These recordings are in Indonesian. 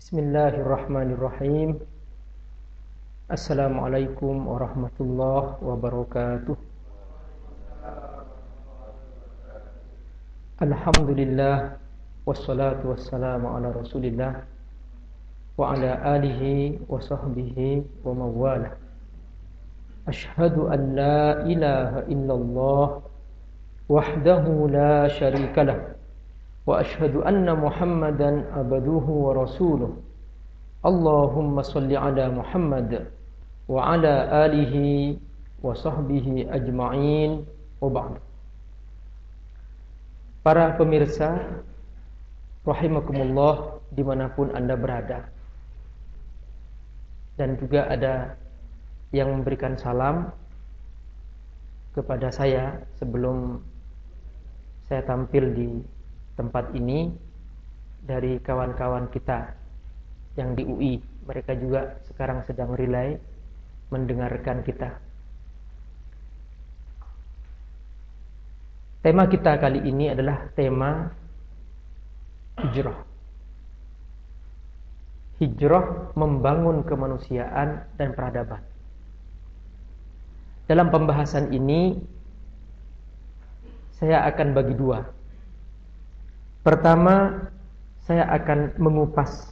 Bismillahirrahmanirrahim. Assalamualaikum warahmatullahi wabarakatuh. Alhamdulillah, wassalatu wassalamu ala rasulillah wa ala alihi wa sahbihi wa mawala. Ashhadu an la ilaha illallah wahdahu la syarikalah wa ashhadu anna Muhammadan abduhu wa rasuluh. Allahumma salli ala Muhammad wa ala alihi wa sahbihi ajma'in wa ba'd. Para pemirsa rahimakumullah dimanapun Anda berada, dan juga ada yang memberikan salam kepada saya sebelum saya tampil di tempat ini dari kawan-kawan kita yang di UI. Mereka juga sekarang sedang relay mendengarkan kita. Tema kita kali ini adalah tema hijrah. Hijrah membangun kemanusiaan dan peradaban. Dalam pembahasan ini saya akan bagi dua. Pertama, saya akan mengupas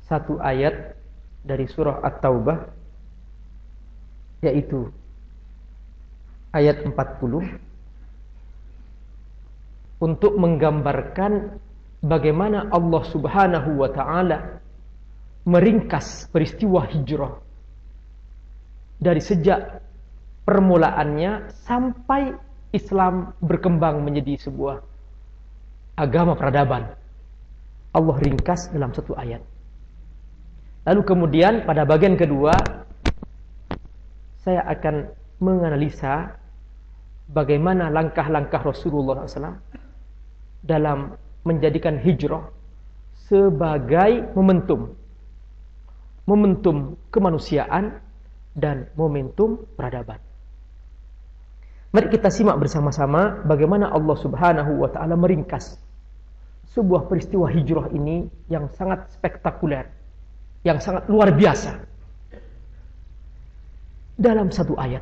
satu ayat dari surah At-Taubah, yaitu ayat 40, untuk menggambarkan bagaimana Allah Subhanahu wa ta'ala meringkas peristiwa hijrah dari sejak permulaannya sampai Islam berkembang menjadi sebuah agama peradaban. Allah ringkas dalam satu ayat. Lalu kemudian pada bagian kedua saya akan menganalisa bagaimana langkah-langkah Rasulullah SAW dalam menjadikan hijrah sebagai momentum kemanusiaan dan momentum peradaban. Mari kita simak bersama-sama bagaimana Allah Subhanahu wa ta'ala meringkas sebuah peristiwa hijrah ini yang sangat spektakuler, yang sangat luar biasa, dalam satu ayat.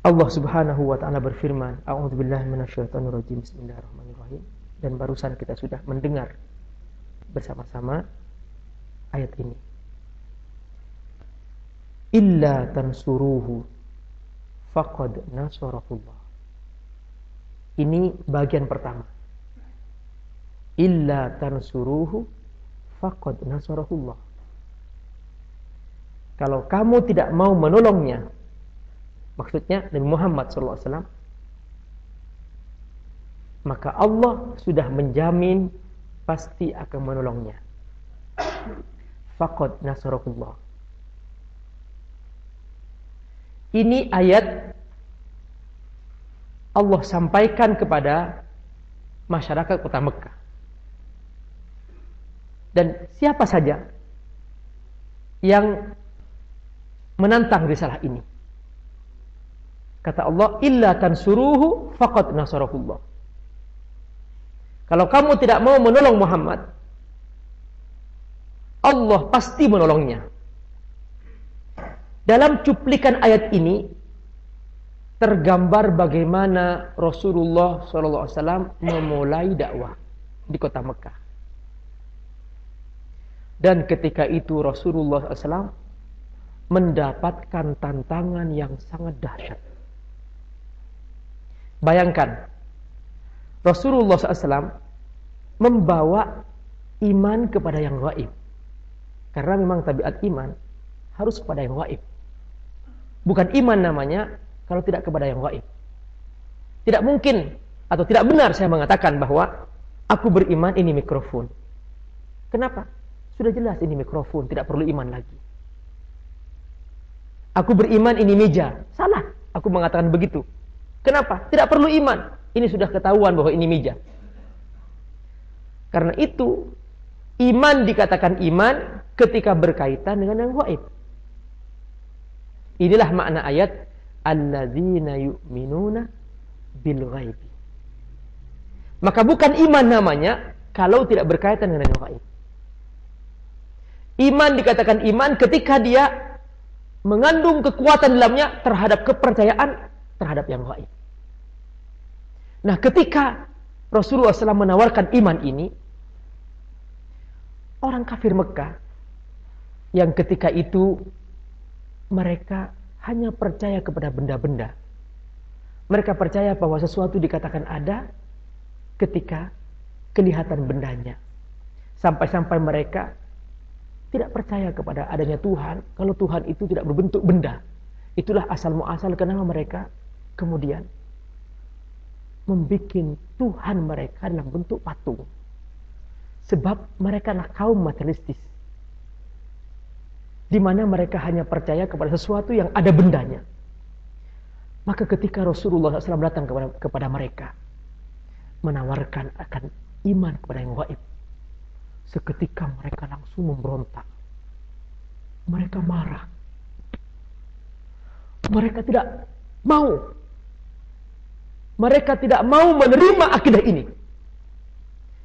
Allah Subhanahu wa ta'ala berfirman, a'udzubillahi minasyaitonirrajim, bismillahirrahmanirrahim. Dan barusan kita sudah mendengar bersama-sama ayat ini. Illa tansuruhu faqad nasarahullah. Ini bagian pertama. Illa tansuruhu faqad nasarahullah. Kalau kamu tidak mau menolongnya, maksudnya Nabi Muhammad SAW, maka Allah sudah menjamin pasti akan menolongnya. Faqad nasarahullah. Ini ayat Allah sampaikan kepada masyarakat kota Mekah. Dan siapa saja yang menantang risalah ini. Kata Allah, illa tansuruhu faqad nasarahullah. Kalau kamu tidak mau menolong Muhammad, Allah pasti menolongnya. Dalam cuplikan ayat ini tergambar bagaimana Rasulullah SAW memulai dakwah di kota Mekah. Dan ketika itu Rasulullah SAW mendapatkan tantangan yang sangat dahsyat. Bayangkan, Rasulullah SAW membawa iman kepada yang gaib. Karena memang tabiat iman harus kepada yang gaib. Bukan iman namanya kalau tidak kepada yang gaib. Tidak mungkin atau tidak benar saya mengatakan bahwa aku beriman ini mikrofon. Kenapa? Sudah jelas ini mikrofon, tidak perlu iman lagi. Aku beriman ini meja. Salah, aku mengatakan begitu. Kenapa? Tidak perlu iman. Ini sudah ketahuan bahwa ini meja. Karena itu, iman dikatakan iman ketika berkaitan dengan yang gaib. Inilah makna ayat alladzina yu'minuna bil ghaibi. Maka bukan iman namanya kalau tidak berkaitan dengan yang gaib. Iman dikatakan iman ketika dia mengandung kekuatan dalamnya terhadap kepercayaan terhadap yang gaib. Nah, ketika Rasulullah SAW menawarkan iman ini, orang kafir Mekah yang ketika itu mereka hanya percaya kepada benda-benda. Mereka percaya bahwa sesuatu dikatakan ada ketika kelihatan bendanya. Sampai-sampai mereka tidak percaya kepada adanya Tuhan kalau Tuhan itu tidak berbentuk benda. Itulah asal muasal kenapa mereka kemudian membuat Tuhan mereka dalam bentuk patung. Sebab mereka adalah kaum materialistis, di mana mereka hanya percaya kepada sesuatu yang ada bendanya. Maka ketika Rasulullah SAW datang kepada mereka, menawarkan akan iman kepada yang gaib, seketika mereka langsung memberontak. Mereka marah. Mereka tidak mau. Mereka tidak mau menerima akidah ini.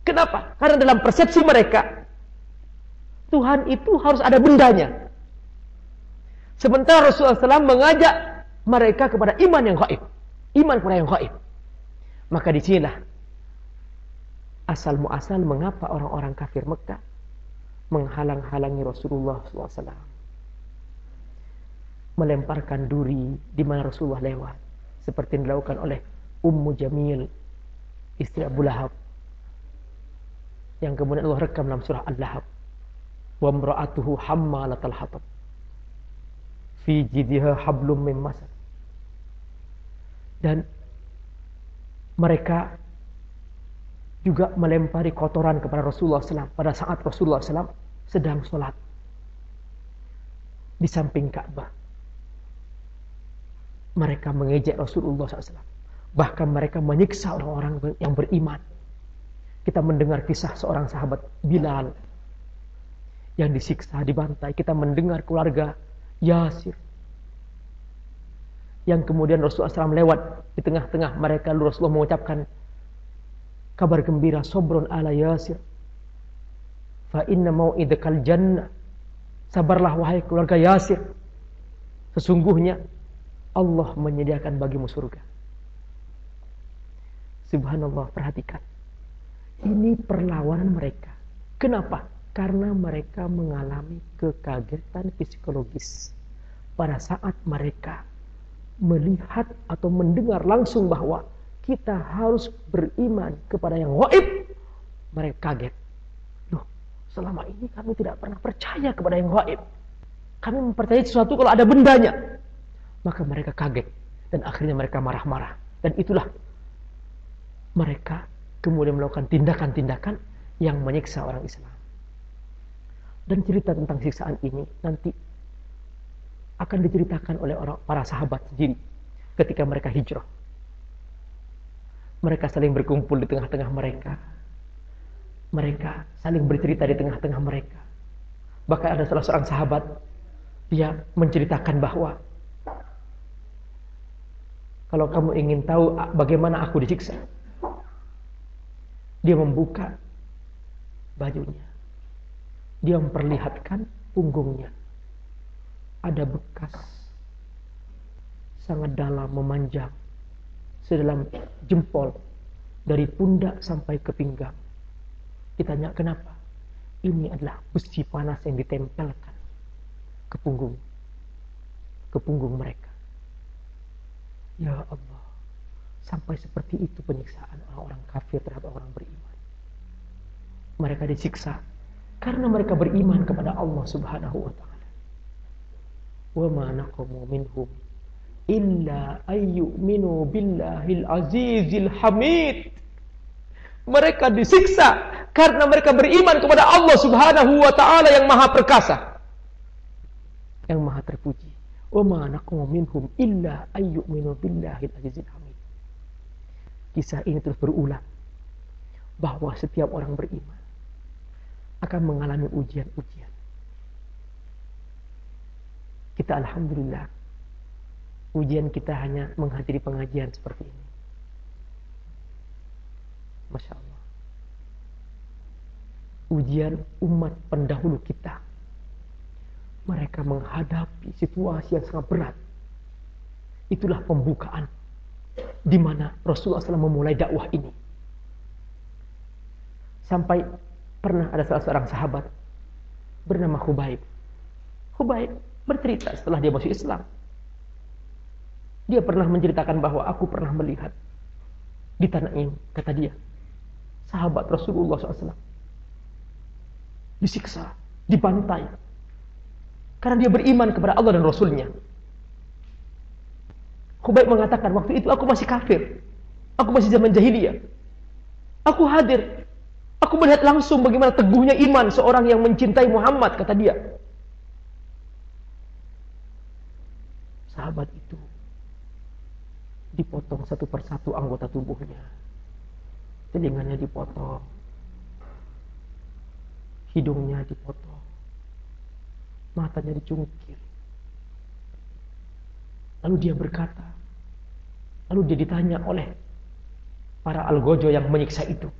Kenapa? Karena dalam persepsi mereka, Tuhan itu harus ada bendanya. Sementara Rasulullah SAW mengajak mereka kepada iman yang gaib. Iman kepada yang gaib. Maka disinilah asal muasal mengapa orang-orang kafir Mekah menghalang-halangi Rasulullah SAW, melemparkan duri di mana Rasulullah lewat, seperti yang dilakukan oleh Ummu Jamil, istri Abu Lahab, yang kemudian Allah rekam dalam surah Al-Lahab, wa imra'atuhu hammalatal hatab fi jidha hablum min masad. Dan mereka juga melempari kotoran kepada Rasulullah SAW pada saat Rasulullah SAW sedang sholat di samping Ka'bah. Mereka mengejek Rasulullah SAW. Bahkan mereka menyiksa orang-orang yang beriman. Kita mendengar kisah seorang sahabat Bilal yang disiksa, dibantai. Kita mendengar keluarga Yasir yang kemudian Rasulullah SAW lewat di tengah-tengah mereka. Lalu Rasulullah mengucapkan kabar gembira, sobrun ala Yasir, fa inna mau'idakal jannah. Sabarlah wahai keluarga Yasir, sesungguhnya Allah menyediakan bagimu surga. Subhanallah, perhatikan. Ini perlawanan mereka. Kenapa? Karena mereka mengalami kekagetan psikologis pada saat mereka melihat atau mendengar langsung bahwa kita harus beriman kepada yang gaib. Mereka kaget. Loh, selama ini kami tidak pernah percaya kepada yang gaib. Kami mempercayai sesuatu kalau ada bendanya. Maka mereka kaget. Dan akhirnya mereka marah-marah. Dan itulah mereka kemudian melakukan tindakan-tindakan yang menyiksa orang Islam. Dan cerita tentang siksaan ini nanti akan diceritakan oleh para sahabat sendiri ketika mereka hijrah. Mereka saling berkumpul di tengah-tengah mereka. Mereka saling bercerita di tengah-tengah mereka. Bahkan ada salah seorang sahabat, dia menceritakan bahwa kalau kamu ingin tahu bagaimana aku disiksa, dia membuka bajunya. Dia memperlihatkan punggungnya. Ada bekas sangat dalam, memanjang sedalam jempol dari pundak sampai ke pinggang. Ditanya kenapa? Ini adalah besi panas yang ditempelkan ke punggung mereka. Ya Allah, sampai seperti itu penyiksaan orang-orang kafir terhadap orang beriman. Mereka disiksa karena mereka beriman kepada Allah Subhanahu wa taala. Wa ma naqamu minhum illa ayyuminu billahil azizil hamid. Mereka disiksa karena mereka beriman kepada Allah Subhanahu wa taala yang maha perkasa, yang maha terpuji. Wa ma naqamu minhum illa ayyuminu billahil azizil hamid. Kisah ini terus berulang bahwa setiap orang beriman akan mengalami ujian-ujian. Kita alhamdulillah, ujian kita hanya menghadiri pengajian seperti ini. Masya Allah. ujian umat pendahulu kita. Mereka menghadapi situasi yang sangat berat. Itulah pembukaan di mana Rasulullah SAW memulai dakwah ini. Sampai pernah ada salah seorang sahabat bernama Khubaib. Khubaib bercerita setelah dia masuk Islam. Dia pernah menceritakan bahwa aku pernah melihat di Tanaim, kata dia, sahabat Rasulullah SAW disiksa, dibantai, karena dia beriman kepada Allah dan Rasulnya. Khubaib mengatakan, waktu itu aku masih kafir, aku masih zaman jahiliyah, aku hadir, aku melihat langsung bagaimana teguhnya iman seorang yang mencintai Muhammad, kata dia. Sahabat itu dipotong satu persatu anggota tubuhnya. Telinganya dipotong, hidungnya dipotong, matanya dicungkir. Lalu dia berkata, lalu dia ditanya oleh para algojo yang menyiksa itu,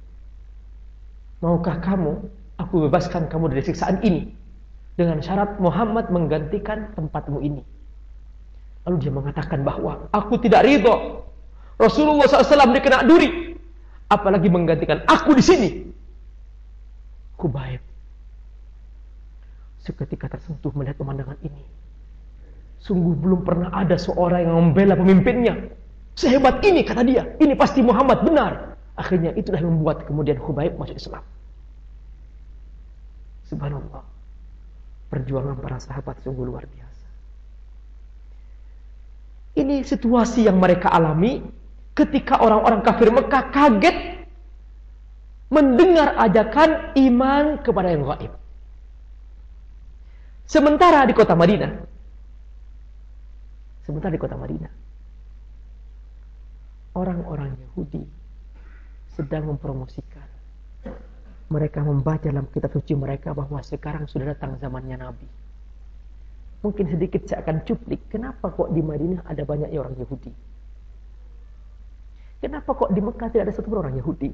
maukah kamu, aku bebaskan kamu dari siksaan ini dengan syarat Muhammad menggantikan tempatmu ini. Lalu dia mengatakan bahwa aku tidak ridho Rasulullah SAW dikena duri, apalagi menggantikan aku di sini. Khubaib seketika tersentuh melihat pemandangan ini. Sungguh belum pernah ada seorang yang membela pemimpinnya sehebat ini, kata dia. Ini pasti Muhammad benar. Akhirnya itulah yang membuat kemudian Khubaib masuk Islam. Subhanallah, perjuangan para sahabat sungguh luar biasa. Ini situasi yang mereka alami ketika orang-orang kafir Mekah kaget mendengar ajakan iman kepada yang gaib. Sementara di kota Madinah, orang-orang Yahudi sedang mempromosikan. Mereka membaca dalam kitab suci mereka bahwa sekarang sudah datang zamannya Nabi. Mungkin sedikit saya akan cuplik, kenapa kok di Madinah ada banyak orang Yahudi? Kenapa kok di Mekah tidak ada satu orang Yahudi?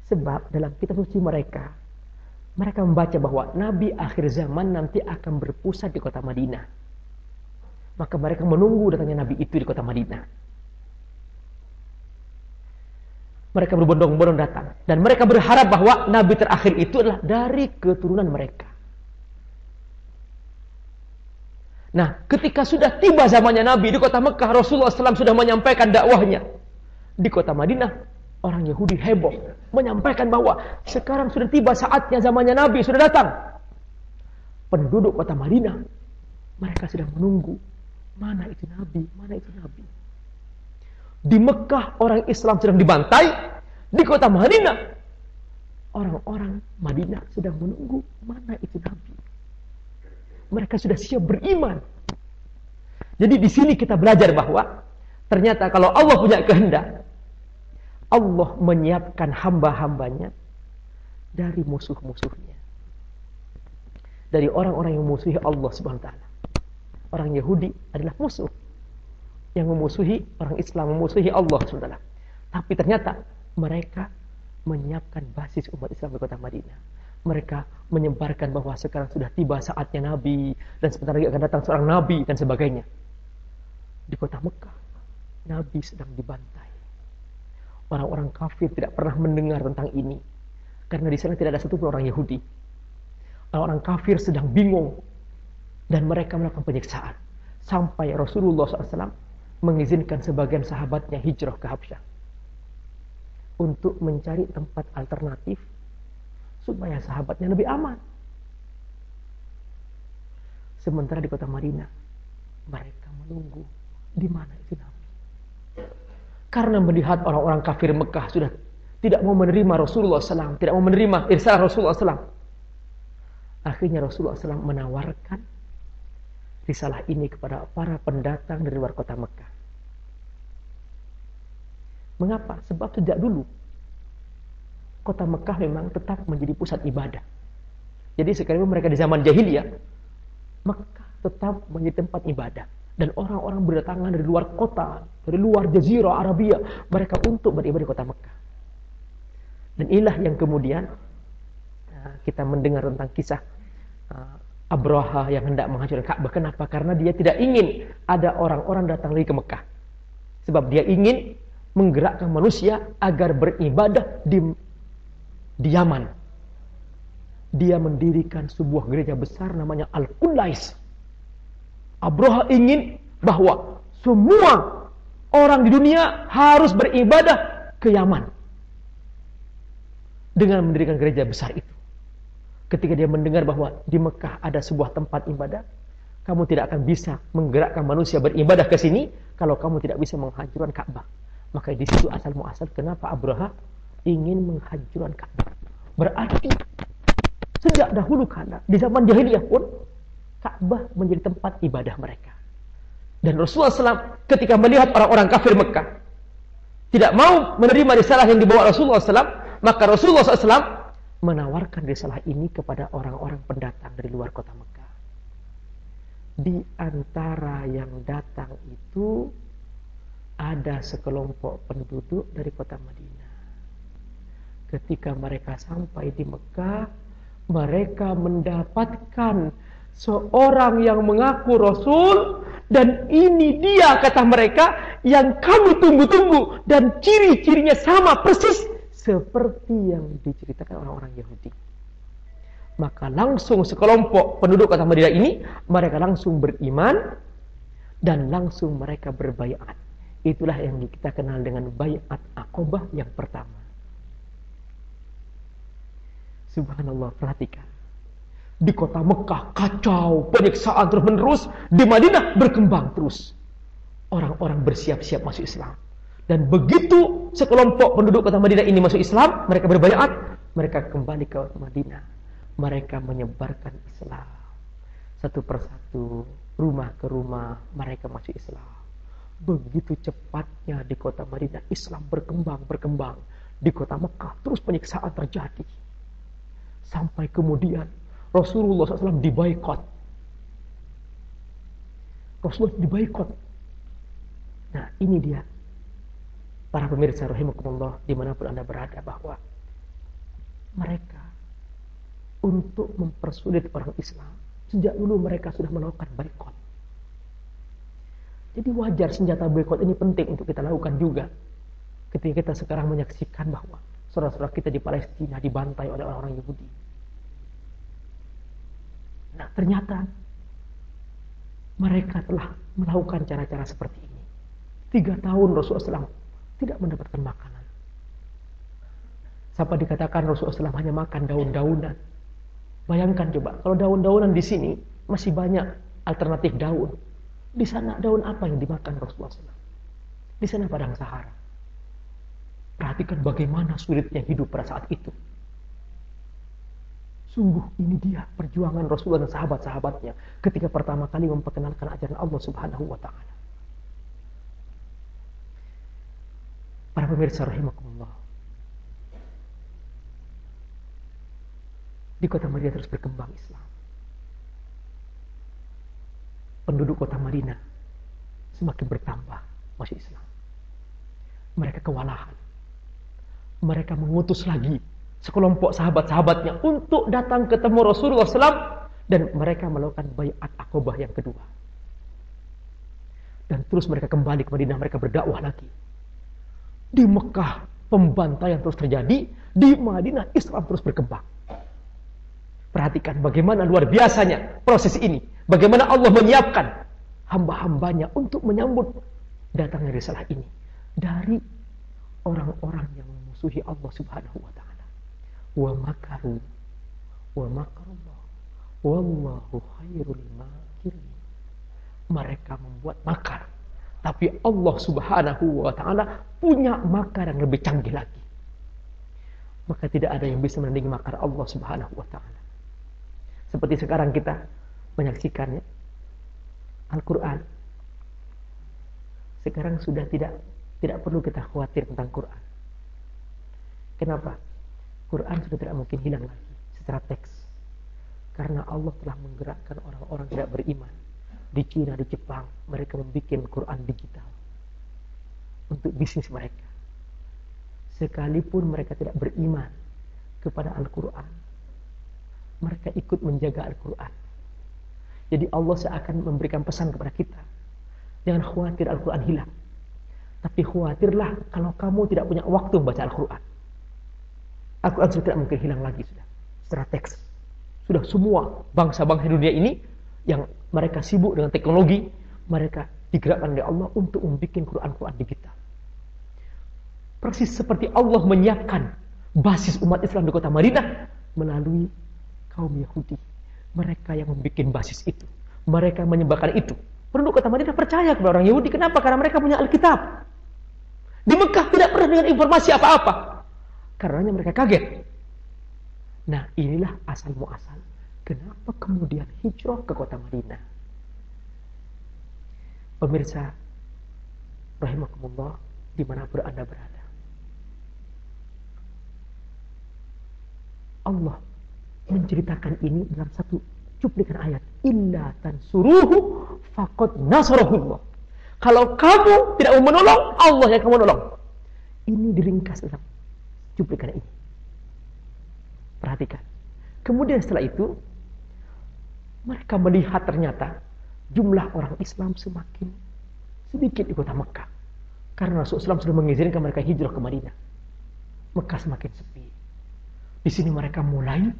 Sebab dalam kitab suci mereka membaca bahwa Nabi akhir zaman nanti akan berpusat di kota Madinah. Maka mereka menunggu datangnya Nabi itu di kota Madinah. Mereka berbondong-bondong datang. Dan mereka berharap bahwa Nabi terakhir itu adalah dari keturunan mereka. Nah, ketika sudah tiba zamannya Nabi di kota Mekah, Rasulullah SAW sudah menyampaikan dakwahnya. Di kota Madinah, orang Yahudi heboh menyampaikan bahwa sekarang sudah tiba saatnya zamannya Nabi, sudah datang. Penduduk kota Madinah, mereka sedang menunggu, mana itu Nabi, mana itu Nabi. Di Mekah, orang Islam sedang dibantai. Di kota Madinah, orang-orang Madinah sedang menunggu, mana itu Nabi. Mereka sudah siap beriman. Jadi di sini kita belajar bahwa ternyata kalau Allah punya kehendak, Allah menyiapkan hamba-hambanya dari musuh-musuhnya. Dari orang-orang yang memusuhi Allah Subhanahu wa taala. Orang Yahudi adalah musuh yang memusuhi orang Islam, memusuhi Allah Subhanahu wa taala. Tapi ternyata mereka menyiapkan basis umat Islam di kota Madinah. Mereka menyebarkan bahwa sekarang sudah tiba saatnya Nabi dan sebentar lagi akan datang seorang Nabi dan sebagainya. Di kota Mekah, Nabi sedang dibantai. Orang-orang kafir tidak pernah mendengar tentang ini karena di sana tidak ada satupun orang Yahudi. Orang-orang kafir sedang bingung dan mereka melakukan penyiksaan sampai Rasulullah SAW mengizinkan sebagian sahabatnya hijrah ke Habsyah untuk mencari tempat alternatif supaya sahabatnya lebih aman. Sementara di kota Madinah, mereka menunggu di mana itu Nabi. Karena melihat orang-orang kafir Mekah sudah tidak mau menerima Rasulullah SAW, tidak mau menerima irsalah Rasulullah SAW. Akhirnya Rasulullah SAW menawarkan risalah ini kepada para pendatang dari luar kota Mekah. Mengapa? Sebab sejak dulu kota Mekah memang tetap menjadi pusat ibadah. Jadi sekalipun mereka di zaman jahiliyah, Mekah tetap menjadi tempat ibadah. Dan orang-orang berdatangan dari luar kota, dari luar Jazirah Arabia, mereka untuk beribadah di kota Mekah. Dan inilah yang kemudian kita mendengar tentang kisah Abraha yang hendak menghancurkan Ka'bah. Kenapa? Karena dia tidak ingin ada orang-orang datang lagi ke Mekah. Sebab dia ingin menggerakkan manusia agar beribadah di Yaman. Dia mendirikan sebuah gereja besar namanya Al-Qulais. Abraha ingin bahwa semua orang di dunia harus beribadah ke Yaman. Dengan mendirikan gereja besar itu. Ketika dia mendengar bahwa di Mekah ada sebuah tempat ibadah, kamu tidak akan bisa menggerakkan manusia beribadah ke sini kalau kamu tidak bisa menghancurkan Ka'bah. Maka di situ asal muasal kenapa Abraha ingin menghancurkan Ka'bah. Berarti sejak dahulu kala di zaman jahiliyah pun Ka'bah menjadi tempat ibadah mereka. Dan Rasulullah SAW ketika melihat orang-orang kafir Mekah tidak mau menerima risalah yang dibawa Rasulullah SAW, maka Rasulullah SAW menawarkan risalah ini kepada orang-orang pendatang dari luar kota Mekah. Di antara yang datang itu ada sekelompok penduduk dari kota Madinah. Ketika mereka sampai di Mekah, mereka mendapatkan seorang yang mengaku Rasul, dan ini dia kata mereka yang kamu tunggu-tunggu, dan ciri-cirinya sama persis seperti yang diceritakan orang-orang Yahudi. Maka langsung sekelompok penduduk kota Madinah ini, mereka langsung beriman dan langsung mereka berbaiat. Itulah yang kita kenal dengan baiat Aqabah yang pertama. Subhanallah, perhatikan. Di kota Mekah kacau, penyiksaan terus-menerus, di Madinah berkembang terus. Orang-orang bersiap-siap masuk Islam. Dan begitu sekelompok penduduk kota Madinah ini masuk Islam, mereka berbaiat, mereka kembali ke Madinah. Mereka menyebarkan Islam. Satu persatu, rumah ke rumah, mereka masuk Islam. Begitu cepatnya di kota Madinah, Islam berkembang. Di kota Mekah terus penyiksaan terjadi. Sampai kemudian Rasulullah SAW diboikot. Rasulullah diboikot. Nah, ini dia. Para pemirsa rahimakumullah dimanapun Anda berada, bahwa mereka untuk mempersulit orang Islam sejak dulu mereka sudah melakukan boikot. Jadi wajar senjata boikot ini penting untuk kita lakukan juga ketika kita sekarang menyaksikan bahwa saudara-saudara kita di Palestina dibantai oleh orang-orang Yahudi. Nah, ternyata mereka telah melakukan cara-cara seperti ini. 3 tahun Rasulullah SAW tidak mendapatkan makanan. Sampai dikatakan Rasulullah SAW hanya makan daun-daunan. Bayangkan coba, kalau daun-daunan di sini masih banyak alternatif daun. Di sana daun apa yang dimakan Rasulullah SAW? Di sana padang Sahara. Perhatikan bagaimana sulitnya hidup pada saat itu. Sungguh ini dia perjuangan Rasulullah dan sahabat-sahabatnya ketika pertama kali memperkenalkan ajaran Allah Subhanahu wa Ta'ala. Para pemirsa rahimakumullah, di kota Madinah terus berkembang Islam. Penduduk kota Madinah semakin bertambah masuk Islam. Mereka kewalahan. Mereka mengutus lagi sekelompok sahabat-sahabatnya untuk datang ketemu Rasulullah SAW, dan mereka melakukan baiat Aqabah yang kedua. Dan terus mereka kembali ke Madinah, mereka berdakwah lagi. Di Mekah pembantaian terus terjadi, di Madinah Islam terus berkembang. Perhatikan bagaimana luar biasanya proses ini. Bagaimana Allah menyiapkan hamba-hambanya untuk menyambut datangnya risalah ini dari orang-orang yang memusuhi Allah Subhanahu wa Ta'ala. Wa makaru wa makarullah wallahu khairul makirin. Mereka membuat makar, tapi Allah Subhanahu wa Ta'ala punya makar yang lebih canggih lagi. Maka tidak ada yang bisa menandingi makar Allah Subhanahu wa Ta'ala. Seperti sekarang kita menyaksikannya, Al-Quran. Sekarang sudah tidak perlu kita khawatir tentang Quran. Kenapa? Quran sudah tidak mungkin hilang lagi secara teks. Karena Allah telah menggerakkan orang-orang tidak beriman. Di Cina, di Jepang, mereka membuat Quran digital untuk bisnis mereka. sekalipun mereka tidak beriman kepada Al-Quran, mereka ikut menjaga Al-Quran. Jadi Allah seakan memberikan pesan kepada kita, jangan khawatir Al-Quran hilang, tapi khawatirlah kalau kamu tidak punya waktu membaca Al-Quran. Al-Quran sudah tidak mungkin hilang lagi, sudah secara teks. Sudah semua bangsa-bangsa dunia ini yang mereka sibuk dengan teknologi, mereka digerakkan oleh Allah untuk membuat Quran-Quran digital. Persis seperti Allah menyiapkan basis umat Islam di kota Madinah melalui kaum Yahudi. Mereka yang membuat basis itu, mereka menyebarkan itu. Penduduk kota Madinah percaya kepada orang Yahudi. Kenapa? Karena mereka punya Alkitab. Di Mekah tidak pernah dengan informasi apa-apa, karenanya mereka kaget. Nah, inilah asal muasal kenapa kemudian hijrah ke kota Madinah. Pemirsa rahimakumullah, dimanapun Anda berada, Allah menceritakan ini dalam satu cuplikan ayat, illa tansuruhu faqad nasarahullah. Kalau kamu tidak mau menolong, Allah yang akan menolong. Ini diringkas dalam cuplikan ini. Perhatikan. Kemudian setelah itu, mereka melihat ternyata jumlah orang Islam semakin sedikit di kota Mekah. Karena Rasulullah SAW sudah mengizinkan mereka hijrah ke Madinah. Mekah semakin sepi. Di sini mereka mulai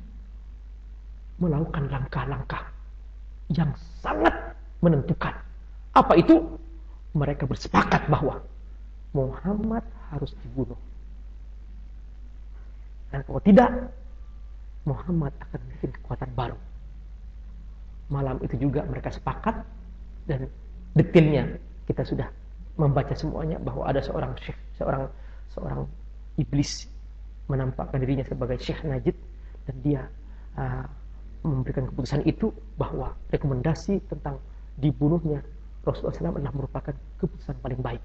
melakukan langkah-langkah yang sangat menentukan. Apa itu? Mereka bersepakat bahwa Muhammad harus dibunuh. Dan kalau tidak, Muhammad akan bikin kekuatan baru. Malam itu juga mereka sepakat, dan detailnya kita sudah membaca semuanya, bahwa ada seorang syekh, seorang iblis menampakkan dirinya sebagai Syekh Najid, dan dia memberikan keputusan itu bahwa rekomendasi tentang dibunuhnya Rasulullah SAW adalah merupakan keputusan paling baik.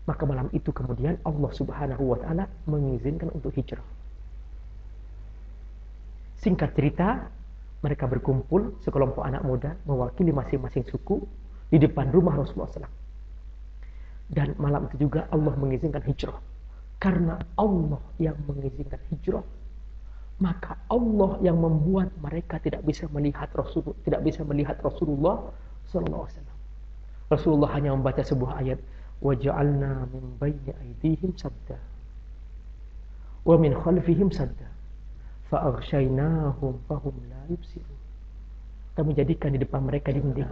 Maka malam itu kemudian Allah Subhanahu wa Ta'ala mengizinkan untuk hijrah. Singkat cerita, mereka berkumpul sekelompok anak muda mewakili masing-masing suku di depan rumah Rasulullah SAW. Dan malam itu juga Allah mengizinkan hijrah. Karena Allah yang mengizinkan hijrah, maka Allah yang membuat mereka tidak bisa melihat Rasulullah SAW. Rasulullah hanya membaca sebuah ayat, waja'alna min bayni aydihim sadda wa min khalfihim sadda fa'aghshaynahum fahum la yubsirun. Kami jadikan di depan mereka dinding,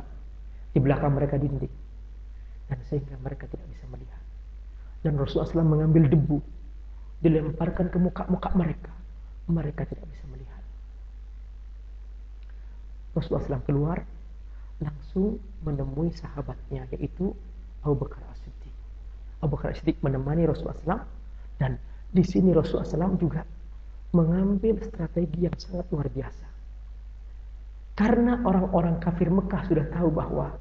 di belakang mereka dinding, dan sehingga mereka tidak bisa melihat. Dan Rasulullah SAW mengambil debu, dilemparkan ke muka mereka, mereka tidak bisa melihat. Rasulullah SAW keluar, langsung menemui sahabatnya, yaitu Abu Bakar As-Siddiq. Abu Bakar As-Siddiq menemani Rasulullah SAW, dan di sini Rasulullah SAW juga mengambil strategi yang sangat luar biasa. Karena orang-orang kafir Mekah sudah tahu bahwa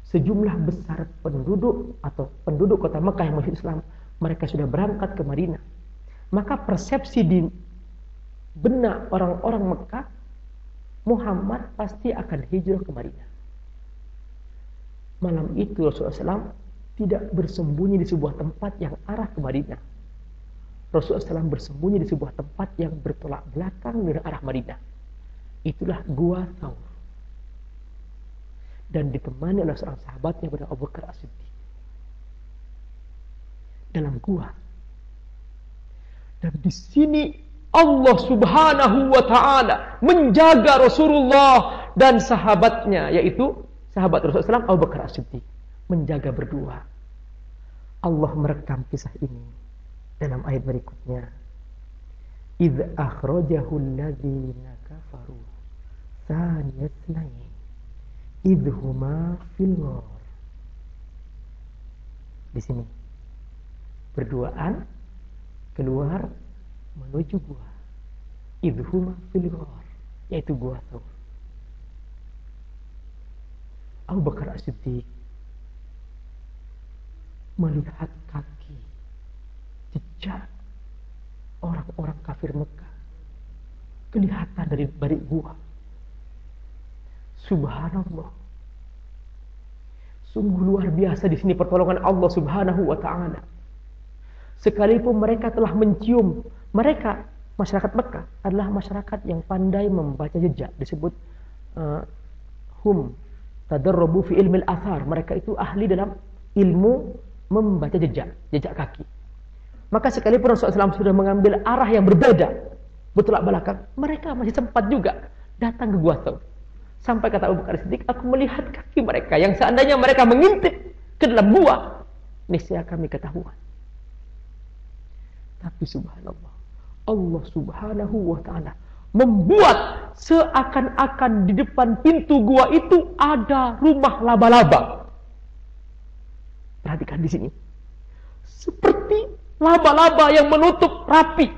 sejumlah besar penduduk atau penduduk kota Mekah yang masih Islam, mereka sudah berangkat ke Madinah. Maka persepsi di benak orang-orang Mekah, Muhammad pasti akan hijrah ke Madinah. Malam itu Rasulullah SAW tidak bersembunyi di sebuah tempat yang arah ke Madinah. Rasulullah SAW bersembunyi di sebuah tempat yang bertolak belakang dengan arah Madinah. Itulah Gua Thawr. Dan ditemani oleh seorang sahabatnya bernama Abu Bakar As-Siddiq dalam gua. Dan di sini Allah Subhanahu wa Ta'ala menjaga Rasulullah dan sahabatnya, yaitu sahabat Rasulullah SAW, Abu Bakar As-Siddiq, menjaga berdua. Allah merekam kisah ini dalam ayat berikutnya. Idz akhrajahu alladziina kafaru tsaniyatnain idhuma fil ghar. Di sini berduaan keluar menuju gua. Idhuma fil ghar, yaitu gua Thawr. Abu Bakar As-Siddiq melihat kaki jejak orang-orang kafir Mekah kelihatan dari balik gua. Subhanallah, sungguh luar biasa di sini pertolongan Allah Subhanahu wa Ta'ala. Sekalipun mereka telah mencium, mereka masyarakat Mekah adalah masyarakat yang pandai membaca jejak, disebut hum tadarrubu fi ilmil athar. Mereka itu ahli dalam ilmu membaca jejak kaki. Maka sekalipun Rasulullah SAW sudah mengambil arah yang berbeda, bertolak belakang, mereka masih sempat juga datang ke Gua Thawr. Sampai kata Abu Bakar Siddiq, aku melihat kaki mereka yang seandainya mereka mengintip ke dalam gua, niscaya kami ketahuan. Tapi subhanallah, Allah Subhanahu wa taala membuat seakan-akan di depan pintu gua itu ada rumah laba-laba. Perhatikan di sini. Seperti laba-laba yang menutup rapi.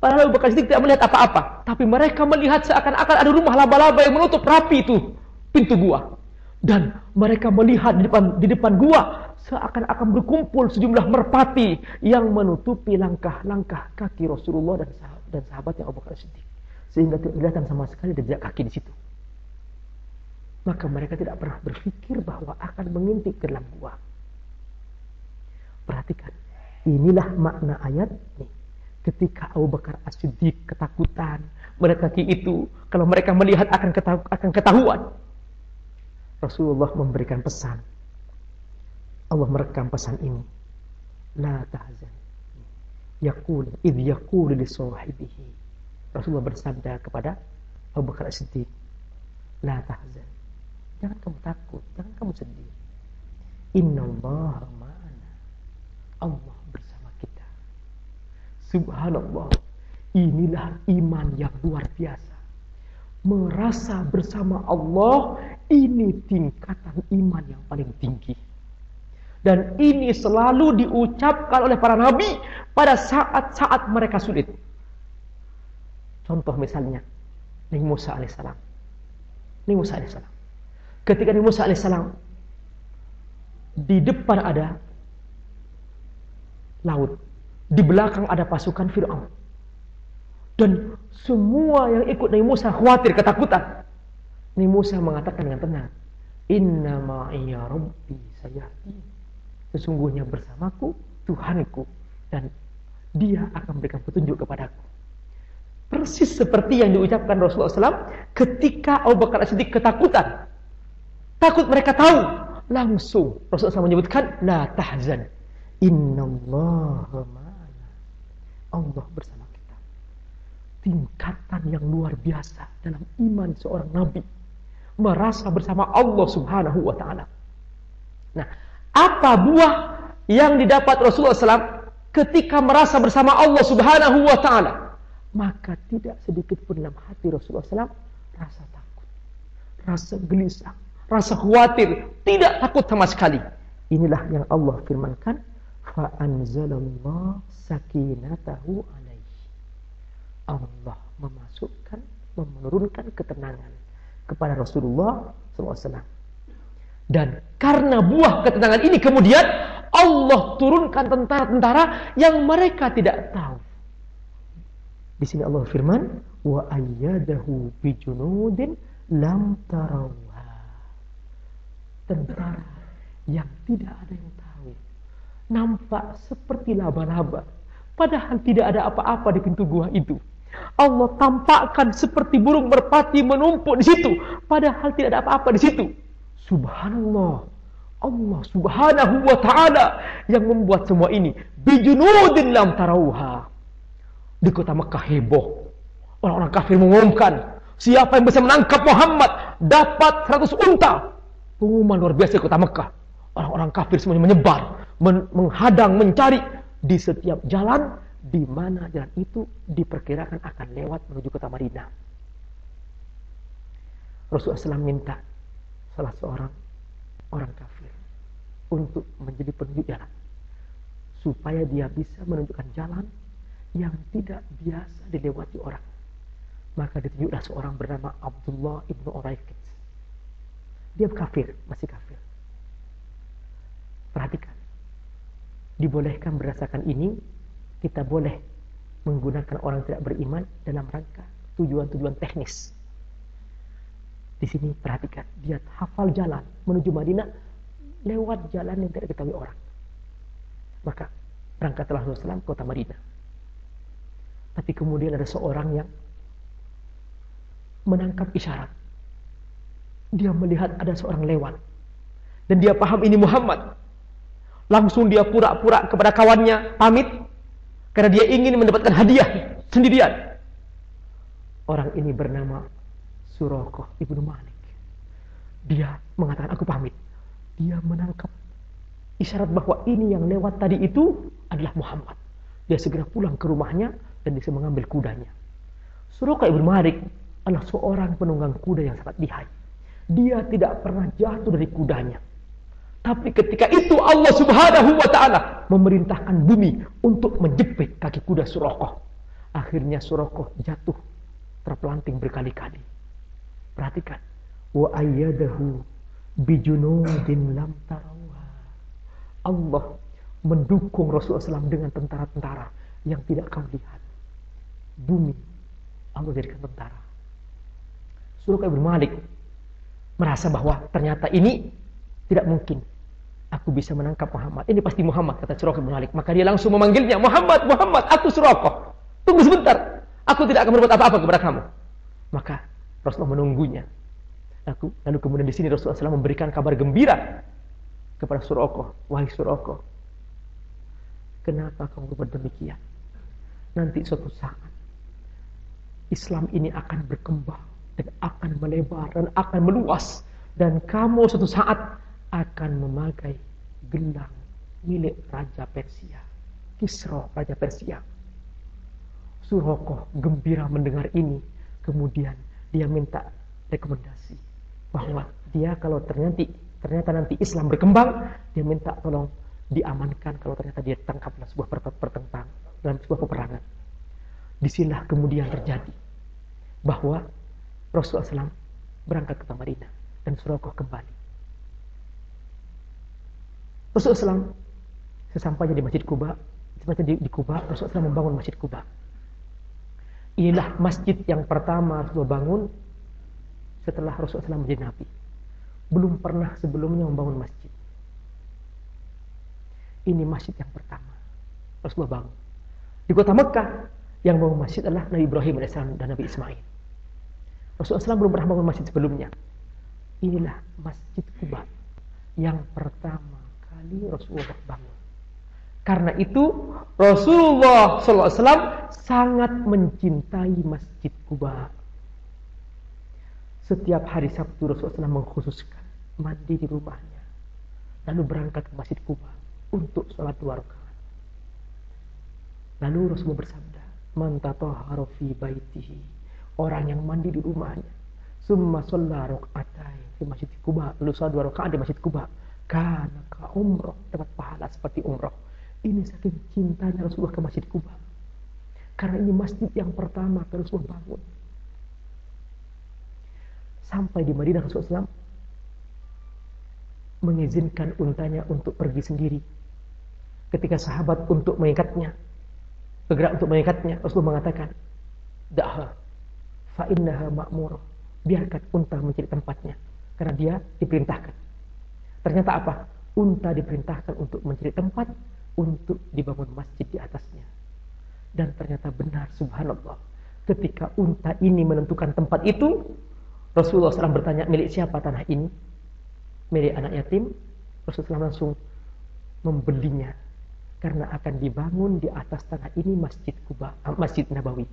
Padahal Abu Bakar Siddiq tidak melihat apa-apa, tapi mereka melihat seakan-akan ada rumah laba-laba yang menutup rapi itu pintu gua. Dan mereka melihat di depan gua seakan-akan berkumpul sejumlah merpati yang menutupi langkah-langkah kaki Rasulullah dan sahabat yang Abu Bakar Siddiq, sehingga tidak kelihatan sama sekali jejak kaki di situ. Maka mereka tidak pernah berpikir bahwa akan mengintip ke dalam gua. Perhatikan, inilah makna ayat ini. Ketika Abu Bakar As-Siddiq ketakutan melihat kaki itu, kalau mereka melihat akan ketahuan. Rasulullah memberikan pesan. Allah merekam pesan ini. La tahzan. Idh yaqulu li sahibihi. Rasulullah bersabda kepada Abu Bakar As-Siddiq, la tahzan. Jangan kamu takut, jangan kamu sedih. Innallaha ma'ana. Allah bersama kita. Subhanallah. Inilah iman yang luar biasa. Merasa bersama Allah, ini tingkatan iman yang paling tinggi. Dan ini selalu diucapkan oleh para nabi pada saat-saat mereka sulit. Contoh misalnya Nabi Musa alaihissalam. Ketika Nabi Musa alaihissalam di depan ada laut, di belakang ada pasukan Fir'aun, dan semua yang ikut Nabi Musa khawatir, ketakutan. Nabi Musa mengatakan dengan tenang, inna ma'iya rabbi sayahdi. Sesungguhnya bersamaku Tuhanku, dan dia akan memberikan petunjuk kepadaku. Persis seperti yang diucapkan Rasulullah SAW ketika Abu Bakar As-Siddiq ketakutan. Takut mereka tahu. Langsung Rasulullah SAW menyebutkan, la tahzan. Innallaha ma'ana. Allah bersama kita. Tingkatan yang luar biasa dalam iman seorang nabi. Merasa bersama Allah Subhanahu wa ta'ala. Nah, apa buah yang didapat Rasulullah SAW ketika merasa bersama Allah Subhanahu wa ta'ala? Maka tidak sedikit pun dalam hati Rasulullah SAW rasa takut, rasa gelisah, rasa khawatir. Tidak takut sama sekali. Inilah yang Allah firmankan, fa'anzalallahu sakinatahu alaihi. Allah menurunkan ketenangan kepada Rasulullah SAW. Dan karena buah ketenangan ini kemudian Allah turunkan tentara-tentara yang mereka tidak tahu. Di sini Allah firman, wa ayyadahu bijunudin lam tarawha. Tentara yang tidak ada yang tahu, nampak seperti laba-laba, padahal tidak ada apa-apa di pintu gua itu. Allah tampakkan seperti burung merpati menumpuk di situ, padahal tidak ada apa-apa di situ. Subhanallah, Allah Subhanahu wa ta'ala yang membuat semua ini. Bijunudin lam tarawha. Di kota Mekah heboh. Orang-orang kafir mengumumkan, siapa yang bisa menangkap Muhammad dapat 100 unta. Pengumuman luar biasa di kota Mekah. Orang-orang kafir semuanya menyebar, menghadang, mencari di setiap jalan, di mana jalan itu diperkirakan akan lewat menuju kota Madinah. Rasulullah SAW minta salah seorang orang kafir untuk menjadi penunjuk jalan, supaya dia bisa menunjukkan jalan yang tidak biasa dilewati orang. Maka ditunjuklah seorang bernama Abdullah ibnu Uraikid. Dia kafir, masih kafir. Perhatikan, dibolehkan berdasarkan ini kita boleh menggunakan orang tidak beriman dalam rangka tujuan-tujuan teknis. Di sini perhatikan, dia hafal jalan menuju Madinah lewat jalan yang tidak diketahui orang. Maka Berangkatlah Rasulullah SAW ke kota Madinah. Tapi kemudian ada seorang yang menangkap isyarat. Dia melihat ada seorang lewat. Dan dia paham ini Muhammad. Langsung dia pura-pura kepada kawannya, pamit. Karena dia ingin mendapatkan hadiah sendirian. Orang ini bernama Suraqah ibnu Malik. Dia mengatakan, aku pamit. Dia menangkap isyarat bahwa ini yang lewat tadi itu adalah Muhammad. Dia segera pulang ke rumahnya dan dia mengambil kudanya. Suraqah ibnu Malik adalah seorang penunggang kuda yang sangat lihai. Dia tidak pernah jatuh dari kudanya. Tapi ketika itu Allah Subhanahu wa ta'ala memerintahkan bumi untuk menjepit kaki kuda Suraqah. Akhirnya Suraqah jatuh terpelanting berkali-kali. Perhatikan. Wa ayyadahu bijunudin lam tarawha. Allah mendukung Rasulullah SAW dengan tentara-tentara yang tidak kamu lihat. Bumi Allah jadikan tentara. Suraqah ibnu Malik merasa bahwa ternyata ini tidak mungkin aku bisa menangkap Muhammad. Ini pasti Muhammad, kata Suraqah ibnu Malik. Maka dia langsung memanggilnya, Muhammad, Muhammad, aku Suraqah. Tunggu sebentar, aku tidak akan berbuat apa-apa kepada kamu. Maka Rasulullah menunggunya. Lalu kemudian di sini Rasulullah SAW memberikan kabar gembira kepada Suraqah. Wahai Suraqah, kenapa kamu berbuat demikian? Nanti suatu saat Islam ini akan berkembang dan akan melebar dan akan meluas, dan kamu suatu saat akan memakai gelang milik Raja Persia, Kisra, Raja Persia. Suraqah gembira mendengar ini. Kemudian dia minta rekomendasi bahwa dia kalau ternyata nanti Islam berkembang, dia minta tolong diamankan kalau ternyata dia tangkap dalam sebuah pertempatan, dalam sebuah peperangan. Disinilah kemudian terjadi bahwa Rasulullah SAW berangkat ke Madinah dan Suraqah kembali. Rasulullah SAW sesampainya di Masjid Quba, di Quba, Rasulullah SAW membangun Masjid Quba. Inilah masjid yang pertama Rasulullah bangun setelah Rasulullah SAW menjadi Nabi. Belum pernah sebelumnya membangun masjid. Ini masjid yang pertama Rasulullah bangun. Di kota Mekah yang bangun masjid adalah Nabi Ibrahim AS dan Nabi Ismail. Rasulullah SAW belum pernah bangun masjid sebelumnya. Inilah Masjid Quba yang pertama kali Rasulullah bangun. Karena itu Rasulullah SAW sangat mencintai Masjid Quba. Setiap hari Sabtu Rasulullah SAW mengkhususkan mandi di rumahnya, lalu berangkat ke Masjid Quba untuk sholat 2 rakaat. Lalu Rasulullah bersabda, "Man tatahhara fi baitihi," orang yang mandi di rumahnya, "summa shalla raka'atain di Masjid Quba," lalu sholat 2 rakaat di Masjid Quba, "kana ka umrah," dapat pahala seperti umrah. Ini saking cintanya Rasulullah ke Masjid Quba. Karena ini masjid yang pertama kali Rasulullah bangun. Sampai di Madinah Rasulullah SAW mengizinkan untanya untuk pergi sendiri. Ketika sahabat untuk mengikatnya, bergerak untuk mengikatnya, Rasulullah mengatakan, "Da'ha fa innaha ma'murah." Biarkan unta mencari tempatnya, karena dia diperintahkan. Ternyata apa? Unta diperintahkan untuk mencari tempat untuk dibangun masjid di atasnya. Dan ternyata benar, subhanallah. Ketika unta ini menentukan tempat itu, Rasulullah SAW bertanya, milik siapa tanah ini? Milik anak yatim. Rasulullah SAW langsung membelinya, karena akan dibangun di atas tanah ini Masjid Quba, Masjid Nabawi.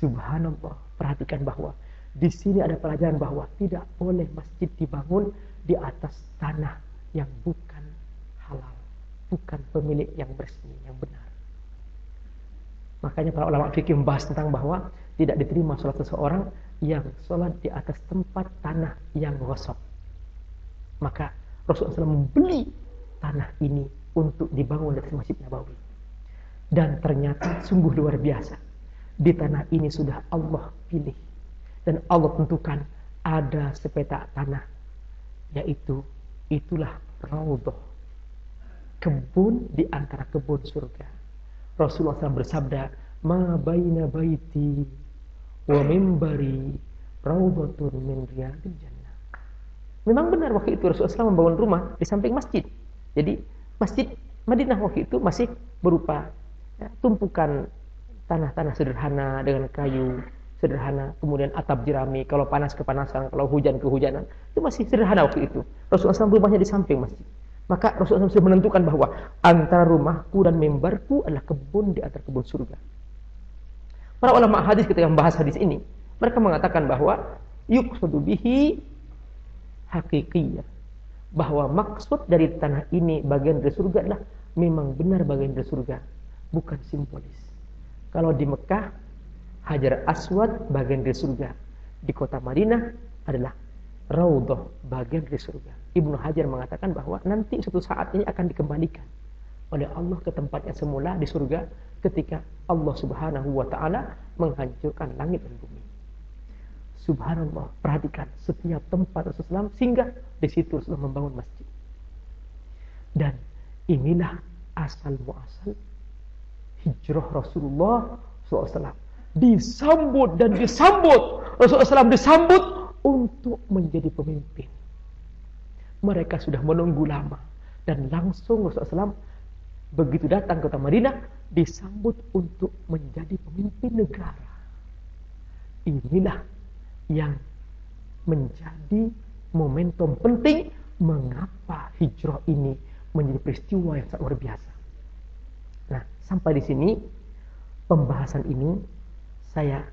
Subhanallah. Perhatikan bahwa di sini ada pelajaran bahwa tidak boleh masjid dibangun di atas tanah yang bukan halal, bukan pemilik yang resmi, yang benar. Makanya para ulama fikih membahas tentang bahwa tidak diterima sholat seseorang yang sholat di atas tempat tanah yang gosok. Maka Rasulullah SAW membeli tanah ini untuk dibangun dari Masjid Nabawi. Dan ternyata sungguh luar biasa. Di tanah ini sudah Allah pilih dan Allah tentukan ada sepetak tanah, yaitu itulah Raudhah, kebun di antara kebun surga. Rasulullah SAW bersabda, "Ma baina baiti wa mimbari raudhatun min riyadil jannah." Memang benar waktu itu Rasulullah SAW membangun rumah di samping masjid. Jadi masjid Madinah waktu itu masih berupa tumpukan tanah-tanah sederhana dengan kayu sederhana, kemudian atap jerami, kalau panas kepanasan, kalau hujan kehujanan, itu masih sederhana waktu itu. Rasulullah SAW rumahnya di samping masjid. Maka Rasulullah SAW sudah menentukan bahwa antara rumahku dan mimbarku adalah kebun di antara kebun surga. Para ulama hadis ketika membahas hadis ini, mereka mengatakan bahwa yuqsadu bihi haqiqiyah, bahwa maksud dari tanah ini bagian dari surga adalah memang benar bagian dari surga, bukan simbolis. Kalau di Mekah Hajar Aswad bagian dari surga, di kota Madinah adalah Raudhah bagian dari surga. Ibnu Hajar mengatakan bahwa nanti suatu saat ini akan dikembalikan oleh Allah ke tempatnya semula di surga ketika Allah Subhanahu wa taala menghancurkan langit dan bumi. Subhanallah, perhatikan setiap tempat Rasulullah SAW singgah di situ Rasulullah membangun masjid. Dan inilah asal muasal hijrah Rasulullah SAW. Disambut dan disambut. Rasulullah SAW disambut untuk menjadi pemimpin. Mereka sudah menunggu lama dan langsung Rasulullah SAW begitu datang ke kota Madinah disambut untuk menjadi pemimpin negara. Inilah yang menjadi momentum penting mengapa hijrah ini menjadi peristiwa yang sangat luar biasa. Nah, sampai di sini pembahasan ini saya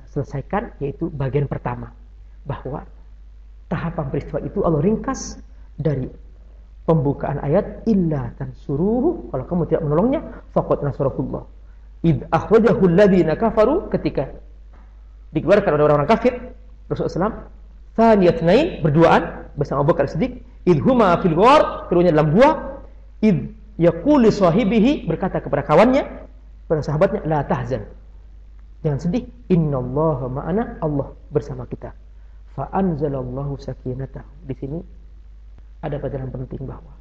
selesaikan, yaitu bagian pertama, bahwa tahapan peristiwa itu Allah ringkas dari pembukaan ayat illa tansuruhu, kalau kamu tidak menolongnya faqad nasarakullah id akhrajahu alladziina kafaru, ketika dikeluarkan oleh orang-orang kafir Rasulullah SAW tsaniyatnain, berduaan bersama Abu Bakar Siddiq, id huma fil ghar, keduanya dalam gua, id yaqulu sahibihi, berkata kepada kawannya, kepada sahabatnya, la tahzan, jangan sedih, innallaha ma'ana, Allah bersama kita. Fa anzalallahu sakinatahu. Di sini ada pelajaran penting bahwa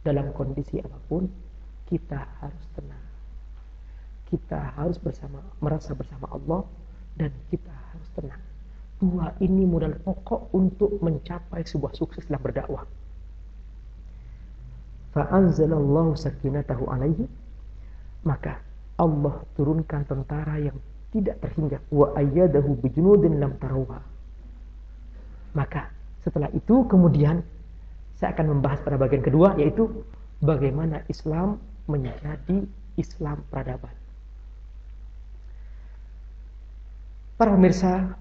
dalam kondisi apapun kita harus tenang. Kita harus merasa bersama Allah dan kita harus tenang. Dua ini modal pokok untuk mencapai sebuah sukses dalam berdakwah. Fa anzalallahu sakinatahu alaihi, maka Allah turunkan tentara yang tidak terhingga, wa ayyadahu bijunudin lam tarawha. Maka setelah itu kemudian saya akan membahas pada bagian kedua, yaitu bagaimana Islam menjadi Islam peradaban. Para pemirsa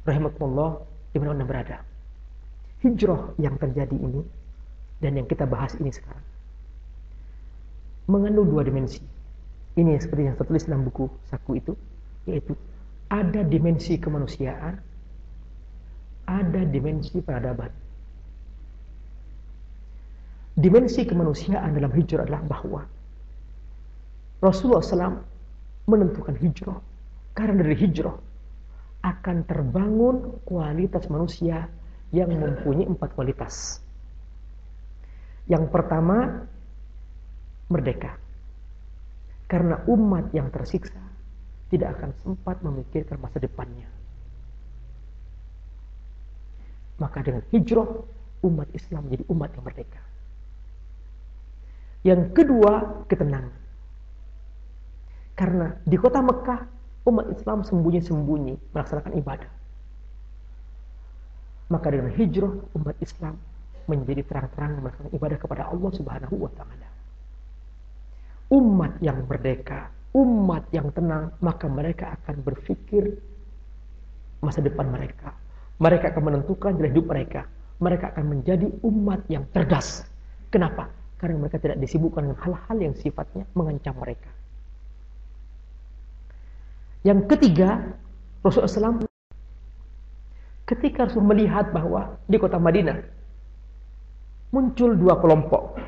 rahimakumullah dimanapun berada, hijrah yang terjadi ini dan yang kita bahas ini sekarang mengandung dua dimensi. Ini seperti yang tertulis dalam buku saku itu, yaitu ada dimensi kemanusiaan, ada dimensi peradaban. Dimensi kemanusiaan dalam hijrah adalah bahwa Rasulullah SAW menentukan hijrah karena dari hijrah akan terbangun kualitas manusia yang mempunyai 4 kualitas. Yang pertama, merdeka. Karena umat yang tersiksa tidak akan sempat memikirkan masa depannya. Maka dengan hijrah, umat Islam menjadi umat yang merdeka. Yang kedua, ketenangan. Karena di kota Mekah, umat Islam sembunyi-sembunyi melaksanakan ibadah. Maka dengan hijrah, umat Islam menjadi terang-terang melaksanakan ibadah kepada Allah Subhanahu wa taala. Umat yang merdeka, umat yang tenang, maka mereka akan berpikir masa depan mereka. Mereka akan menentukan jalan hidup mereka. Mereka akan menjadi umat yang cerdas. Kenapa? Karena mereka tidak disibukkan dengan hal-hal yang sifatnya mengancam mereka. Yang ketiga, Rasulullah SAW ketika Rasul melihat bahwa di kota Madinah muncul 2 kelompok.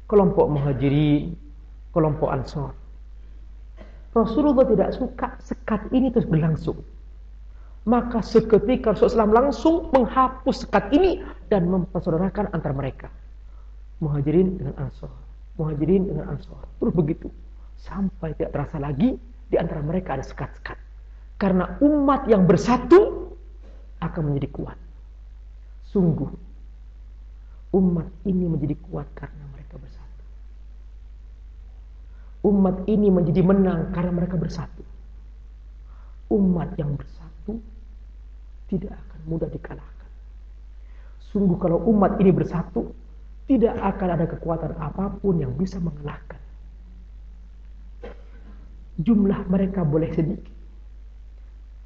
Kelompok Muhajirin, kelompok Ansor. Rasulullah tidak suka sekat ini terus berlangsung. Maka seketika Rasulullah SAW langsung menghapus sekat ini dan mempersaudarakan antara mereka. Muhajirin dengan Ansor, Muhajirin dengan Ansor. Terus begitu sampai tidak terasa lagi di antara mereka ada sekat-sekat. Karena umat yang bersatu akan menjadi kuat. Sungguh Umat ini menjadi kuat karena mereka bersatu. Umat ini menjadi menang karena mereka bersatu. Umat yang bersatu tidak akan mudah dikalahkan. Sungguh kalau umat ini bersatu, tidak akan ada kekuatan apapun yang bisa mengalahkan. Jumlah mereka boleh sedikit,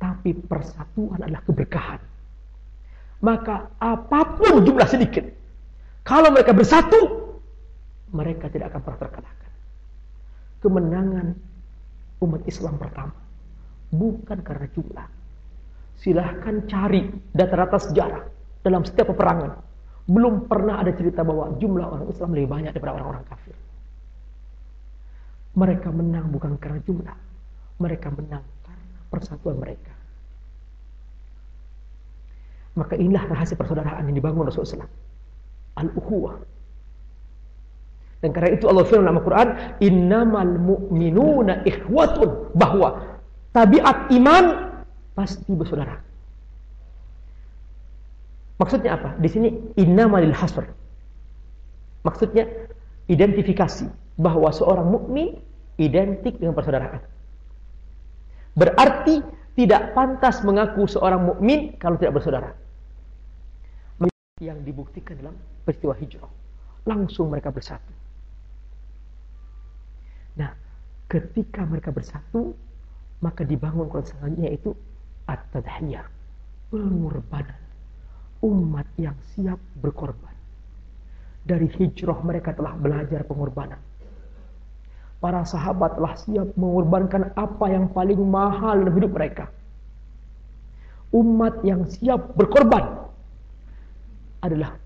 tapi persatuan adalah keberkahan. Maka apapun jumlah sedikit, kalau mereka bersatu, mereka tidak akan pernah terkalahkan. Kemenangan umat Islam pertama bukan karena jumlah. Silahkan cari data-data sejarah dalam setiap peperangan. Belum pernah ada cerita bahwa jumlah orang Islam lebih banyak daripada orang-orang kafir. Mereka menang bukan karena jumlah. Mereka menang karena persatuan mereka. Maka inilah rahasia persaudaraan yang dibangun Rasulullah SAW. Al-ukhuwah. Dan karena itu Allah firman dalam Al-Quran, innamal mu'minuna ikhwatun. Bahwa tabiat iman pasti bersaudara. Maksudnya apa? Di sini innamalil hasr. Maksudnya identifikasi bahwa seorang mukmin identik dengan persaudaraan. Berarti tidak pantas mengaku seorang mukmin kalau tidak bersaudara. Yang dibuktikan dalam peristiwa hijrah. Langsung mereka bersatu. Nah, ketika mereka bersatu, maka dibangun konsep selanjutnya yaitu at-tadhiyah, pengorbanan. Umat yang siap berkorban. Dari hijrah mereka telah belajar pengorbanan. Para sahabat telah siap mengorbankan apa yang paling mahal dalam hidup mereka. Umat yang siap berkorban adalah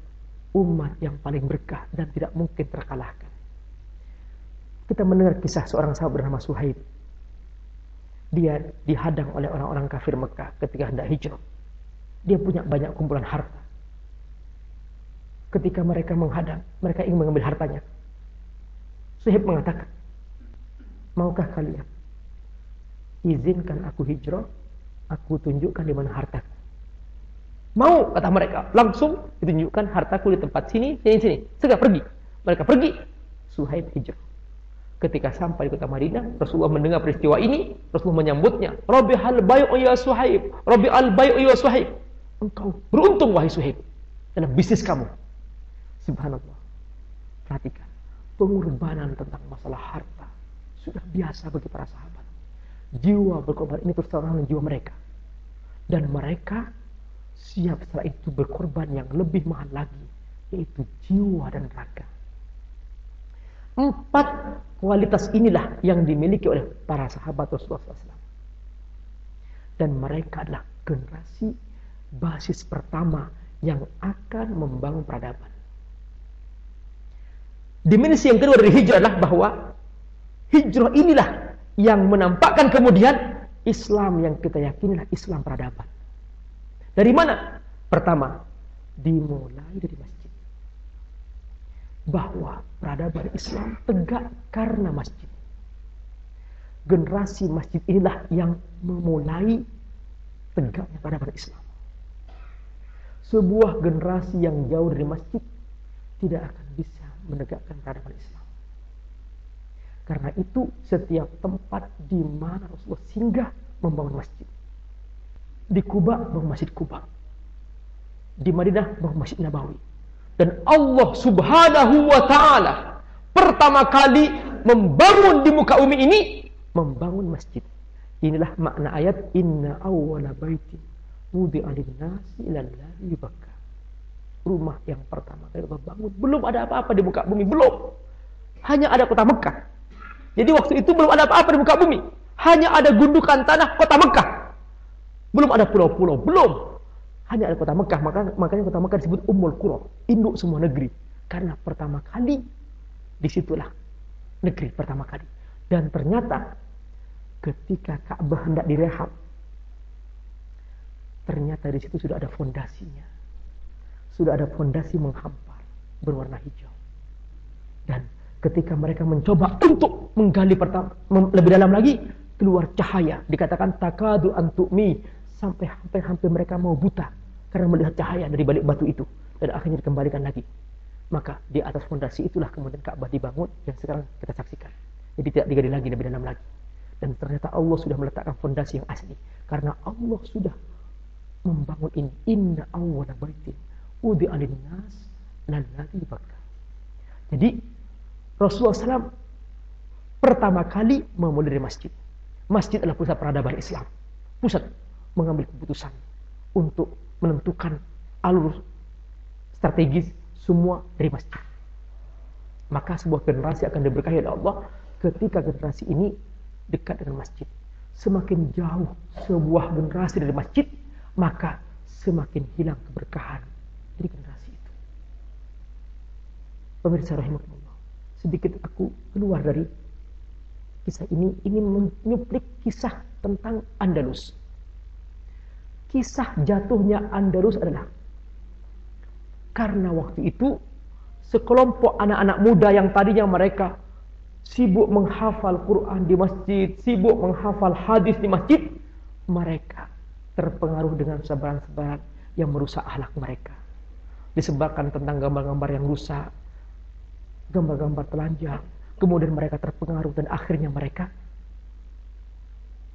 umat yang paling berkah dan tidak mungkin terkalahkan. Kita mendengar kisah seorang sahabat bernama Suhaib. Dia dihadang oleh orang-orang kafir Mekah ketika hendak hijrah. Dia punya banyak kumpulan harta. Ketika mereka menghadang, mereka ingin mengambil hartanya. Suhaib mengatakan, maukah kalian izinkan aku hijrah, aku tunjukkan di mana hartaku. Mau, kata mereka. Langsung ditunjukkan hartaku di tempat sini. Segera pergi. Mereka pergi. Suhaib hijrah. Ketika sampai di kota Madinah, Rasulullah mendengar peristiwa ini. Rasulullah menyambutnya. Rabbi hal bai'u ya Suhaib. Rabbi al bai'u ya Suhaib. Engkau beruntung wahai Suhaib dalam bisnis kamu. Subhanallah. Perhatikan. Pengorbanan tentang masalah harta sudah biasa bagi para sahabat. Jiwa berkorban ini terus terang jiwa mereka. Dan mereka siap setelah itu berkorban yang lebih mahal lagi, yaitu jiwa dan raga. 4 kualitas inilah yang dimiliki oleh para sahabat Rasulullah SAW. Dan mereka adalah generasi basis pertama yang akan membangun peradaban. Dimensi yang kedua dari hijrah adalah bahwa hijrah inilah yang menampakkan kemudian Islam yang kita yakini adalah Islam peradaban. Dari mana? Pertama, dimulai dari masjid. Bahwa peradaban Islam tegak karena masjid. Generasi masjid inilah yang memulai tegaknya peradaban Islam. Sebuah generasi yang jauh dari masjid tidak akan bisa menegakkan peradaban Islam. Karena itu setiap tempat di mana Rasulullah singgah membangun masjid. Di Kuba bangun masjid Kuba. Di Madinah bangun masjid Nabawi. Dan Allah Subhanahu wa ta'ala pertama kali membangun di muka bumi ini, membangun masjid. Inilah makna ayat inna awwala baitin wudi'a lin-nasi lalladzi Bakkah. Rumah yang pertama kali Allah bangun, belum ada apa-apa di muka bumi, belum. Hanya ada kota Mekah. Jadi waktu itu belum ada apa-apa di muka bumi. Hanya ada gundukan tanah kota Mekah. Belum ada pulau-pulau, belum. Hanya ada kota Mekah, makanya kota Mekah disebut Ummul Qura, induk semua negeri. Karena pertama kali disitulah negeri pertama kali. Dan ternyata ketika Ka'bah hendak direhab, ternyata di situ sudah ada fondasinya. Sudah ada fondasi menghampar berwarna hijau. Dan ketika mereka mencoba untuk menggali lebih dalam lagi, keluar cahaya. Dikatakan takadu antu'mi, sampai hampir mereka mau buta karena melihat cahaya dari balik batu itu. Dan akhirnya dikembalikan lagi. Maka di atas fondasi itulah kemudian Ka'bah dibangun yang sekarang kita saksikan. Jadi tidak digali lagi lebih dalam lagi. Dan ternyata Allah sudah meletakkan fondasi yang asli. Karena Allah sudah membangun ini. Inna awwala baitin wudi'a lin-nas lalladzi Bakkah. Jadi Rasulullah SAW pertama kali memulai dari masjid. Masjid adalah pusat peradaban Islam. Pusat mengambil keputusan untuk menentukan alur strategis semua dari masjid. Maka sebuah generasi akan diberkahi oleh Allah ketika generasi ini dekat dengan masjid. Semakin jauh sebuah generasi dari masjid, maka semakin hilang keberkahan dari generasi itu. Pemirsa rahimakumullah, sedikit aku keluar dari kisah ini, ingin menyuplik kisah tentang Andalus. Kisah jatuhnya Andalus adalah karena waktu itu sekelompok anak-anak muda yang tadinya mereka sibuk menghafal Quran di masjid, sibuk menghafal hadis di masjid, mereka terpengaruh dengan sebaran-sebaran yang merusak akhlak mereka. Disebarkan tentang gambar-gambar yang rusak, gambar-gambar telanjang. Kemudian mereka terpengaruh dan akhirnya mereka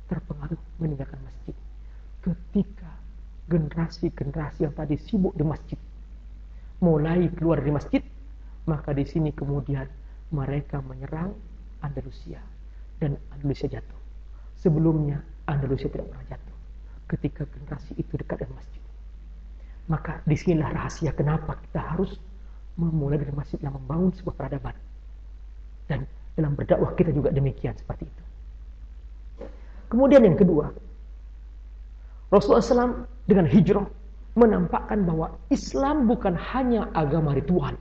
terpengaruh meninggalkan masjid. Ketika generasi-generasi yang tadi sibuk di masjid mulai keluar dari masjid, maka di sini kemudian mereka menyerang Andalusia dan Andalusia jatuh. Sebelumnya Andalusia tidak pernah jatuh ketika generasi itu dekat dengan masjid. Maka disinilah rahasia kenapa kita harus memulai dari masjid yang membangun sebuah peradaban. Dan dalam berdakwah kita juga demikian seperti itu. Kemudian yang kedua, Rasulullah SAW dengan hijrah menampakkan bahwa Islam bukan hanya agama ritual,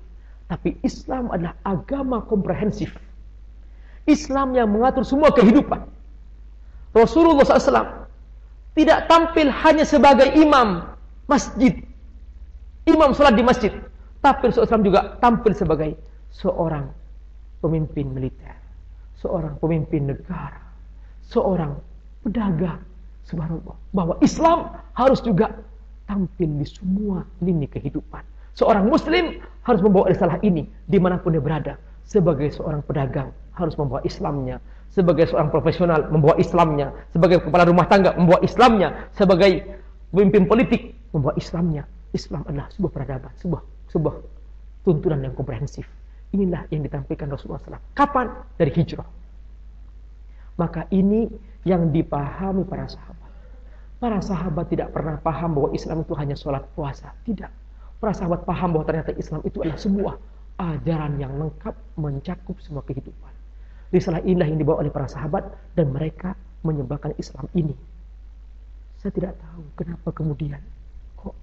tapi Islam adalah agama komprehensif. Islam yang mengatur semua kehidupan. Rasulullah SAW tidak tampil hanya sebagai imam masjid, imam sholat di masjid, tapi Rasulullah SAW juga tampil sebagai seorang pemimpin militer, seorang pemimpin negara, seorang pedagang. Subhanallah, bahwa Islam harus juga tampil di semua lini kehidupan. Seorang muslim harus membawa risalah ini dimanapun dia berada. Sebagai seorang pedagang harus membawa Islamnya, sebagai seorang profesional membawa Islamnya, sebagai kepala rumah tangga membawa Islamnya, sebagai pemimpin politik membawa Islamnya. Islam adalah sebuah peradaban, sebuah tuntunan yang komprehensif. Inilah yang ditampilkan Rasulullah SAW. Kapan? Dari hijrah. Maka ini yang dipahami para sahabat. Para sahabat tidak pernah paham bahwa Islam itu hanya sholat puasa. Tidak. Para sahabat paham bahwa ternyata Islam itu adalah sebuah ajaran yang lengkap mencakup semua kehidupan. Risalah inilah yang dibawa oleh para sahabat dan mereka menyebarkan Islam ini. Saya tidak tahu kenapa kemudian kok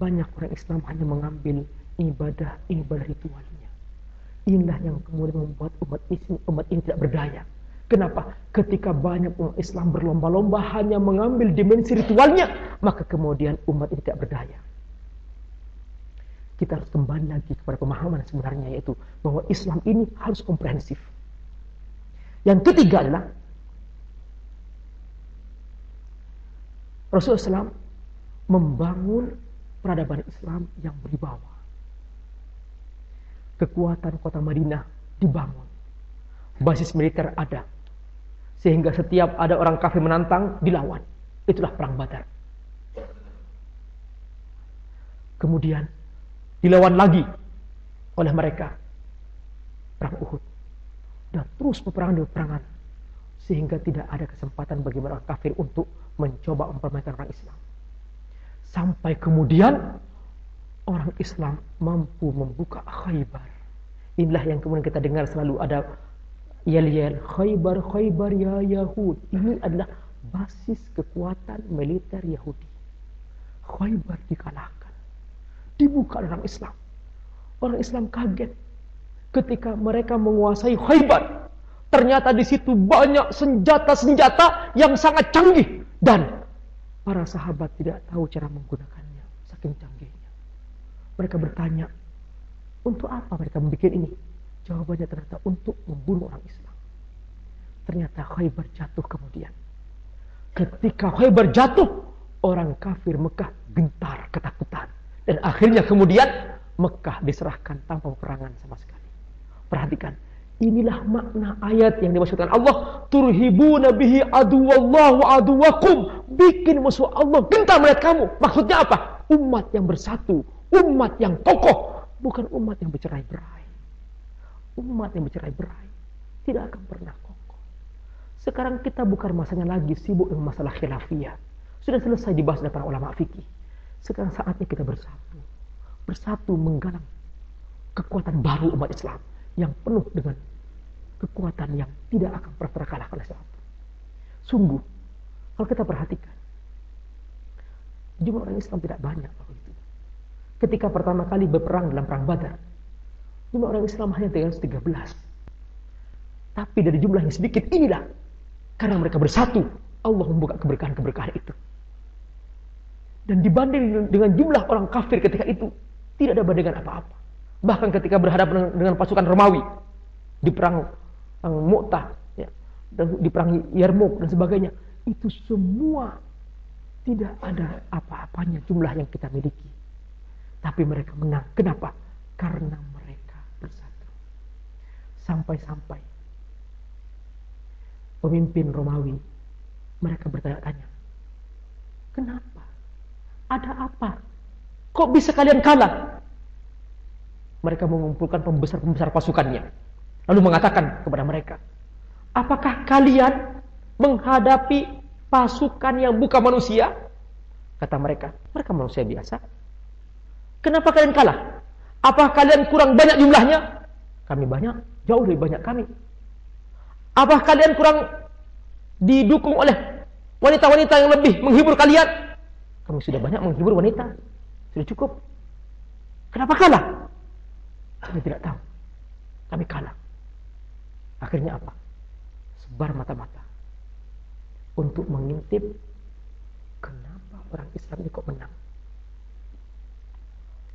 banyak orang Islam hanya mengambil ibadah ritualnya. Inilah yang kemudian membuat umat ini tidak berdaya. Kenapa? Ketika banyak umat Islam berlomba-lomba hanya mengambil dimensi ritualnya, maka kemudian umat ini tidak berdaya. Kita harus kembali lagi kepada pemahaman sebenarnya, yaitu bahwa Islam ini harus komprehensif. Yang ketiga adalah Rasulullah SAW membangun peradaban Islam yang berwibawa. Kekuatan kota Madinah dibangun. Basis militer ada. Sehingga setiap ada orang kafir menantang, dilawan. Itulah perang Badar. Kemudian dilawan lagi oleh mereka. Perang Uhud. Dan terus peperangan. Sehingga tidak ada kesempatan bagi orang kafir untuk mencoba mempermainkan orang Islam. Sampai kemudian orang Islam mampu membuka Khaybar. Inilah yang kemudian kita dengar selalu ada yel-yel, Khaybar, Khaybar ya Yahud. Ini adalah basis kekuatan militer Yahudi. Khaybar dikalahkan. Dibuka orang Islam. Orang Islam kaget ketika mereka menguasai Khaybar. Ternyata di situ banyak senjata-senjata yang sangat canggih. Dan para sahabat tidak tahu cara menggunakannya. Saking canggihnya. Mereka bertanya, untuk apa mereka membuat ini? Jawabannya ternyata untuk membunuh orang Islam. Ternyata Khaybar jatuh kemudian. Ketika Khaybar jatuh, orang kafir Mekah gentar ketakutan. Dan akhirnya kemudian Mekah diserahkan tanpa peperangan sama sekali. Perhatikan, inilah makna ayat yang dimaksudkan Allah, turhibuna bihi aduwallahu aduwakum, bikin musuh Allah gentar melihat kamu. Maksudnya apa? Umat yang bersatu, umat yang kokoh, bukan umat yang bercerai-berai. Umat yang bercerai-berai tidak akan pernah kokoh. Sekarang kita bukan masanya lagi sibuk dengan masalah khilafiyah. Sudah selesai dibahas oleh para ulama fikih. Sekarang saatnya kita bersatu. Bersatu menggalang kekuatan baru umat Islam yang penuh dengan kekuatan yang tidak akan pernah terkalahkan oleh siapapun. Sungguh, kalau kita perhatikan, jumlah orang Islam tidak banyak waktu itu. Ketika pertama kali berperang dalam perang Badar, jumlah orang Islam hanya 313. Tapi dari jumlah yang sedikit inilah, karena mereka bersatu, Allah membuka keberkahan-keberkahan itu. Dan dibanding dengan jumlah orang kafir ketika itu, tidak ada bandingan apa-apa. Bahkan ketika berhadapan dengan pasukan Romawi di perang Mu'tah, ya, dan di perang Yarmouk dan sebagainya, itu semua tidak ada apa-apanya jumlah yang kita miliki. Tapi mereka menang. Kenapa? Karena mereka bersatu. Sampai-sampai pemimpin Romawi mereka bertanya-tanya, kenapa? Ada apa? Kok bisa kalian kalah? Mereka mengumpulkan pembesar-pembesar pasukannya. Lalu mengatakan kepada mereka, apakah kalian menghadapi pasukan yang bukan manusia? Kata mereka, mereka manusia biasa. Kenapa kalian kalah? Apakah kalian kurang banyak jumlahnya? Kami banyak, jauh lebih banyak kami. Apakah kalian kurang didukung oleh wanita-wanita yang lebih menghibur kalian? Kami sudah banyak menghibur wanita. Sudah cukup. Kenapa kalah? Kami tidak tahu. Kami kalah. Akhirnya apa? Sebar mata-mata. Untuk mengintip kenapa orang Islam ini kok menang.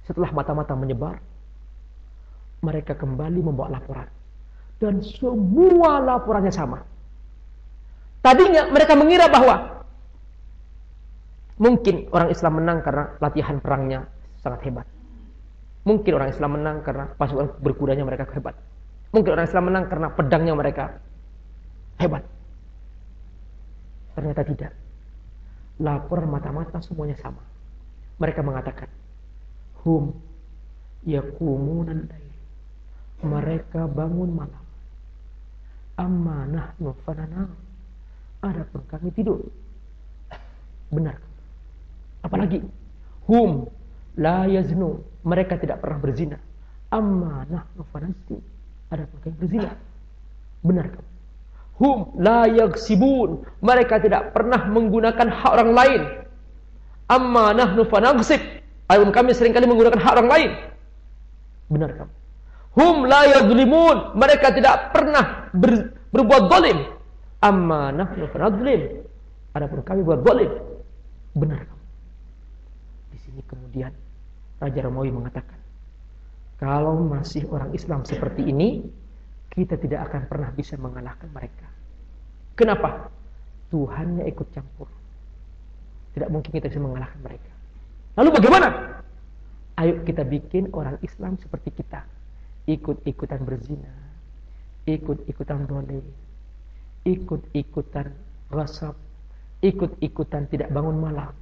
Setelah mata-mata menyebar, mereka kembali membawa laporan. Dan semua laporannya sama. Tadinya mereka mengira bahwa mungkin orang Islam menang karena latihan perangnya sangat hebat. Mungkin orang Islam menang karena pasukan berkudanya mereka hebat. Mungkin orang Islam menang karena pedangnya mereka hebat. Ternyata tidak. Laporan mata-mata semuanya sama. Mereka mengatakan, hum yaqumunan lail. Mereka bangun malam. Amma nahnu fananam. Adapun kami tidur. Benar. Apalagi hum la yaznu, mereka tidak pernah berzina. Amma nahnu fanazni, adapun kami berzina. Benar kan? Hum la yagsibun, mereka tidak pernah menggunakan hak orang lain. Amma nahnu fanagsib, adapun kami seringkali menggunakan hak orang lain. Benar kan? Hum la yadzlimun, mereka tidak pernah berbuat zalim. Amma nahnu fanadzlim, adapun kami buat zalim. Benar kan? Ini kemudian Raja Romawi mengatakan, kalau masih orang Islam seperti ini, kita tidak akan pernah bisa mengalahkan mereka. Kenapa? Tuhannya ikut campur. Tidak mungkin kita bisa mengalahkan mereka. Lalu bagaimana? Ayo kita bikin orang Islam seperti kita. Ikut-ikutan berzina, ikut-ikutan dolim, ikut-ikutan ghasab, ikut-ikutan tidak bangun malam,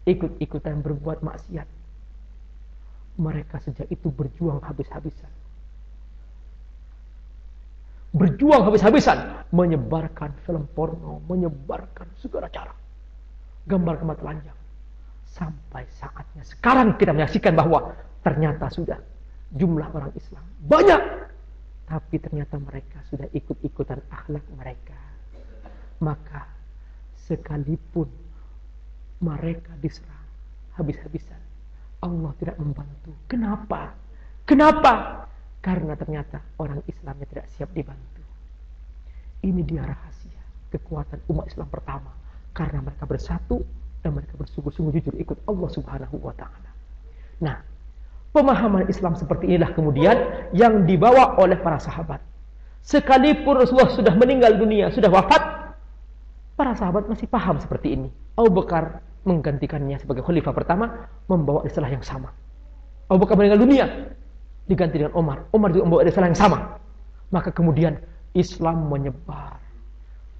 ikut-ikutan berbuat maksiat. Mereka sejak itu berjuang habis-habisan. Berjuang habis-habisan. Menyebarkan film porno, menyebarkan segala cara. Gambar-gambar telanjang. Sampai saatnya sekarang kita menyaksikan bahwa ternyata sudah jumlah orang Islam banyak. Tapi ternyata mereka sudah ikut-ikutan akhlak mereka. Maka sekalipun mereka diserang habis-habisan, Allah tidak membantu. Kenapa? Kenapa? Karena ternyata orang Islamnya tidak siap dibantu. Ini dia rahasia kekuatan umat Islam pertama. Karena mereka bersatu dan mereka bersungguh-sungguh jujur ikut Allah Subhanahu wa ta'ala. Nah, pemahaman Islam seperti inilah kemudian yang dibawa oleh para sahabat. Sekalipun Rasulullah sudah meninggal dunia, sudah wafat, para sahabat masih paham seperti ini. Abu Bakar menggantikannya sebagai khalifah pertama, membawa istilah yang sama. Abu Bakar meninggal dunia, diganti dengan Umar. Umar juga membawa risalah yang sama. Maka kemudian Islam menyebar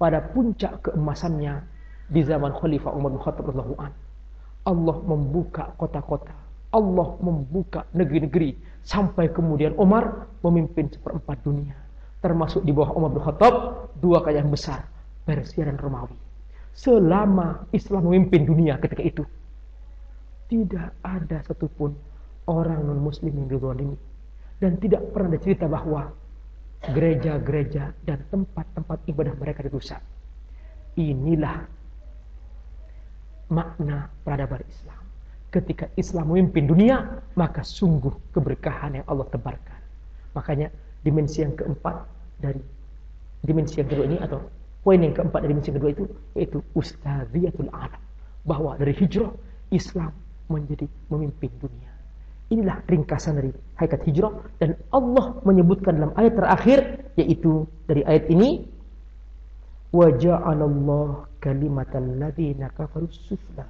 pada puncak keemasannya di zaman Khalifah Umar bin Khattab radhiyallahu anhu. Allah membuka kota-kota, Allah membuka negeri-negeri, sampai kemudian Umar memimpin seperempat dunia, termasuk di bawah Umar bin Khattab 2 kerajaan besar, Persia dan Romawi. Selama Islam memimpin dunia ketika itu, tidak ada satupun orang non-muslim yang dizalimi, dan tidak pernah ada cerita bahwa gereja-gereja dan tempat-tempat ibadah mereka dirusak. Inilah makna peradaban Islam. Ketika Islam memimpin dunia, maka sungguh keberkahan yang Allah tebarkan. Makanya dimensi yang keempat dari dimensi yang kedua ini, atau poin yang keempat dari dimensi yang kedua itu, yaitu ustadziyatul alam, bahwa dari hijrah Islam menjadi memimpin dunia. Inilah ringkasan dari hakikat hijrah, dan Allah menyebutkan dalam ayat terakhir, yaitu dari ayat ini, wa ja'alallahu kalimatal ladzina kafaru sufla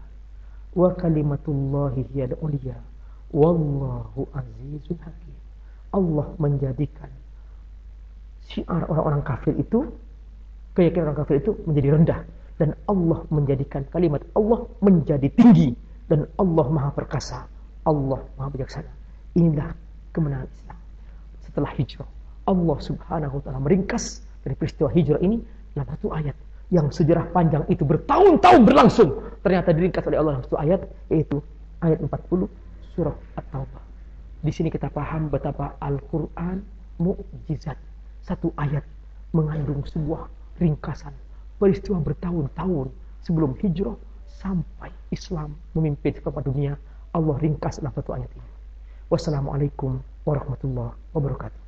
wa kalimatullahi hiyal ulya wallahu azizun hakim. Allah menjadikan syiar orang-orang kafir itu, keyakinan orang kafir itu menjadi rendah, dan Allah menjadikan kalimat Allah menjadi tinggi, dan Allah Maha Perkasa, Allah Maha Bijaksana. Inilah kemenangan Islam setelah hijrah. Allah Subhanahu wa taala meringkas dari peristiwa hijrah ini dalam satu ayat yang sejarah panjang itu bertahun-tahun berlangsung, ternyata diringkas oleh Allah dalam satu ayat, yaitu ayat 40 surah At-Taubah. Di sini kita paham betapa Al-Quran mukjizat. Satu ayat mengandung sebuah ringkasan peristiwa bertahun-tahun sebelum hijrah sampai Islam memimpin kepada dunia. Allah ringkas dalam satu ayat ini. Wassalamualaikum warahmatullahi wabarakatuh.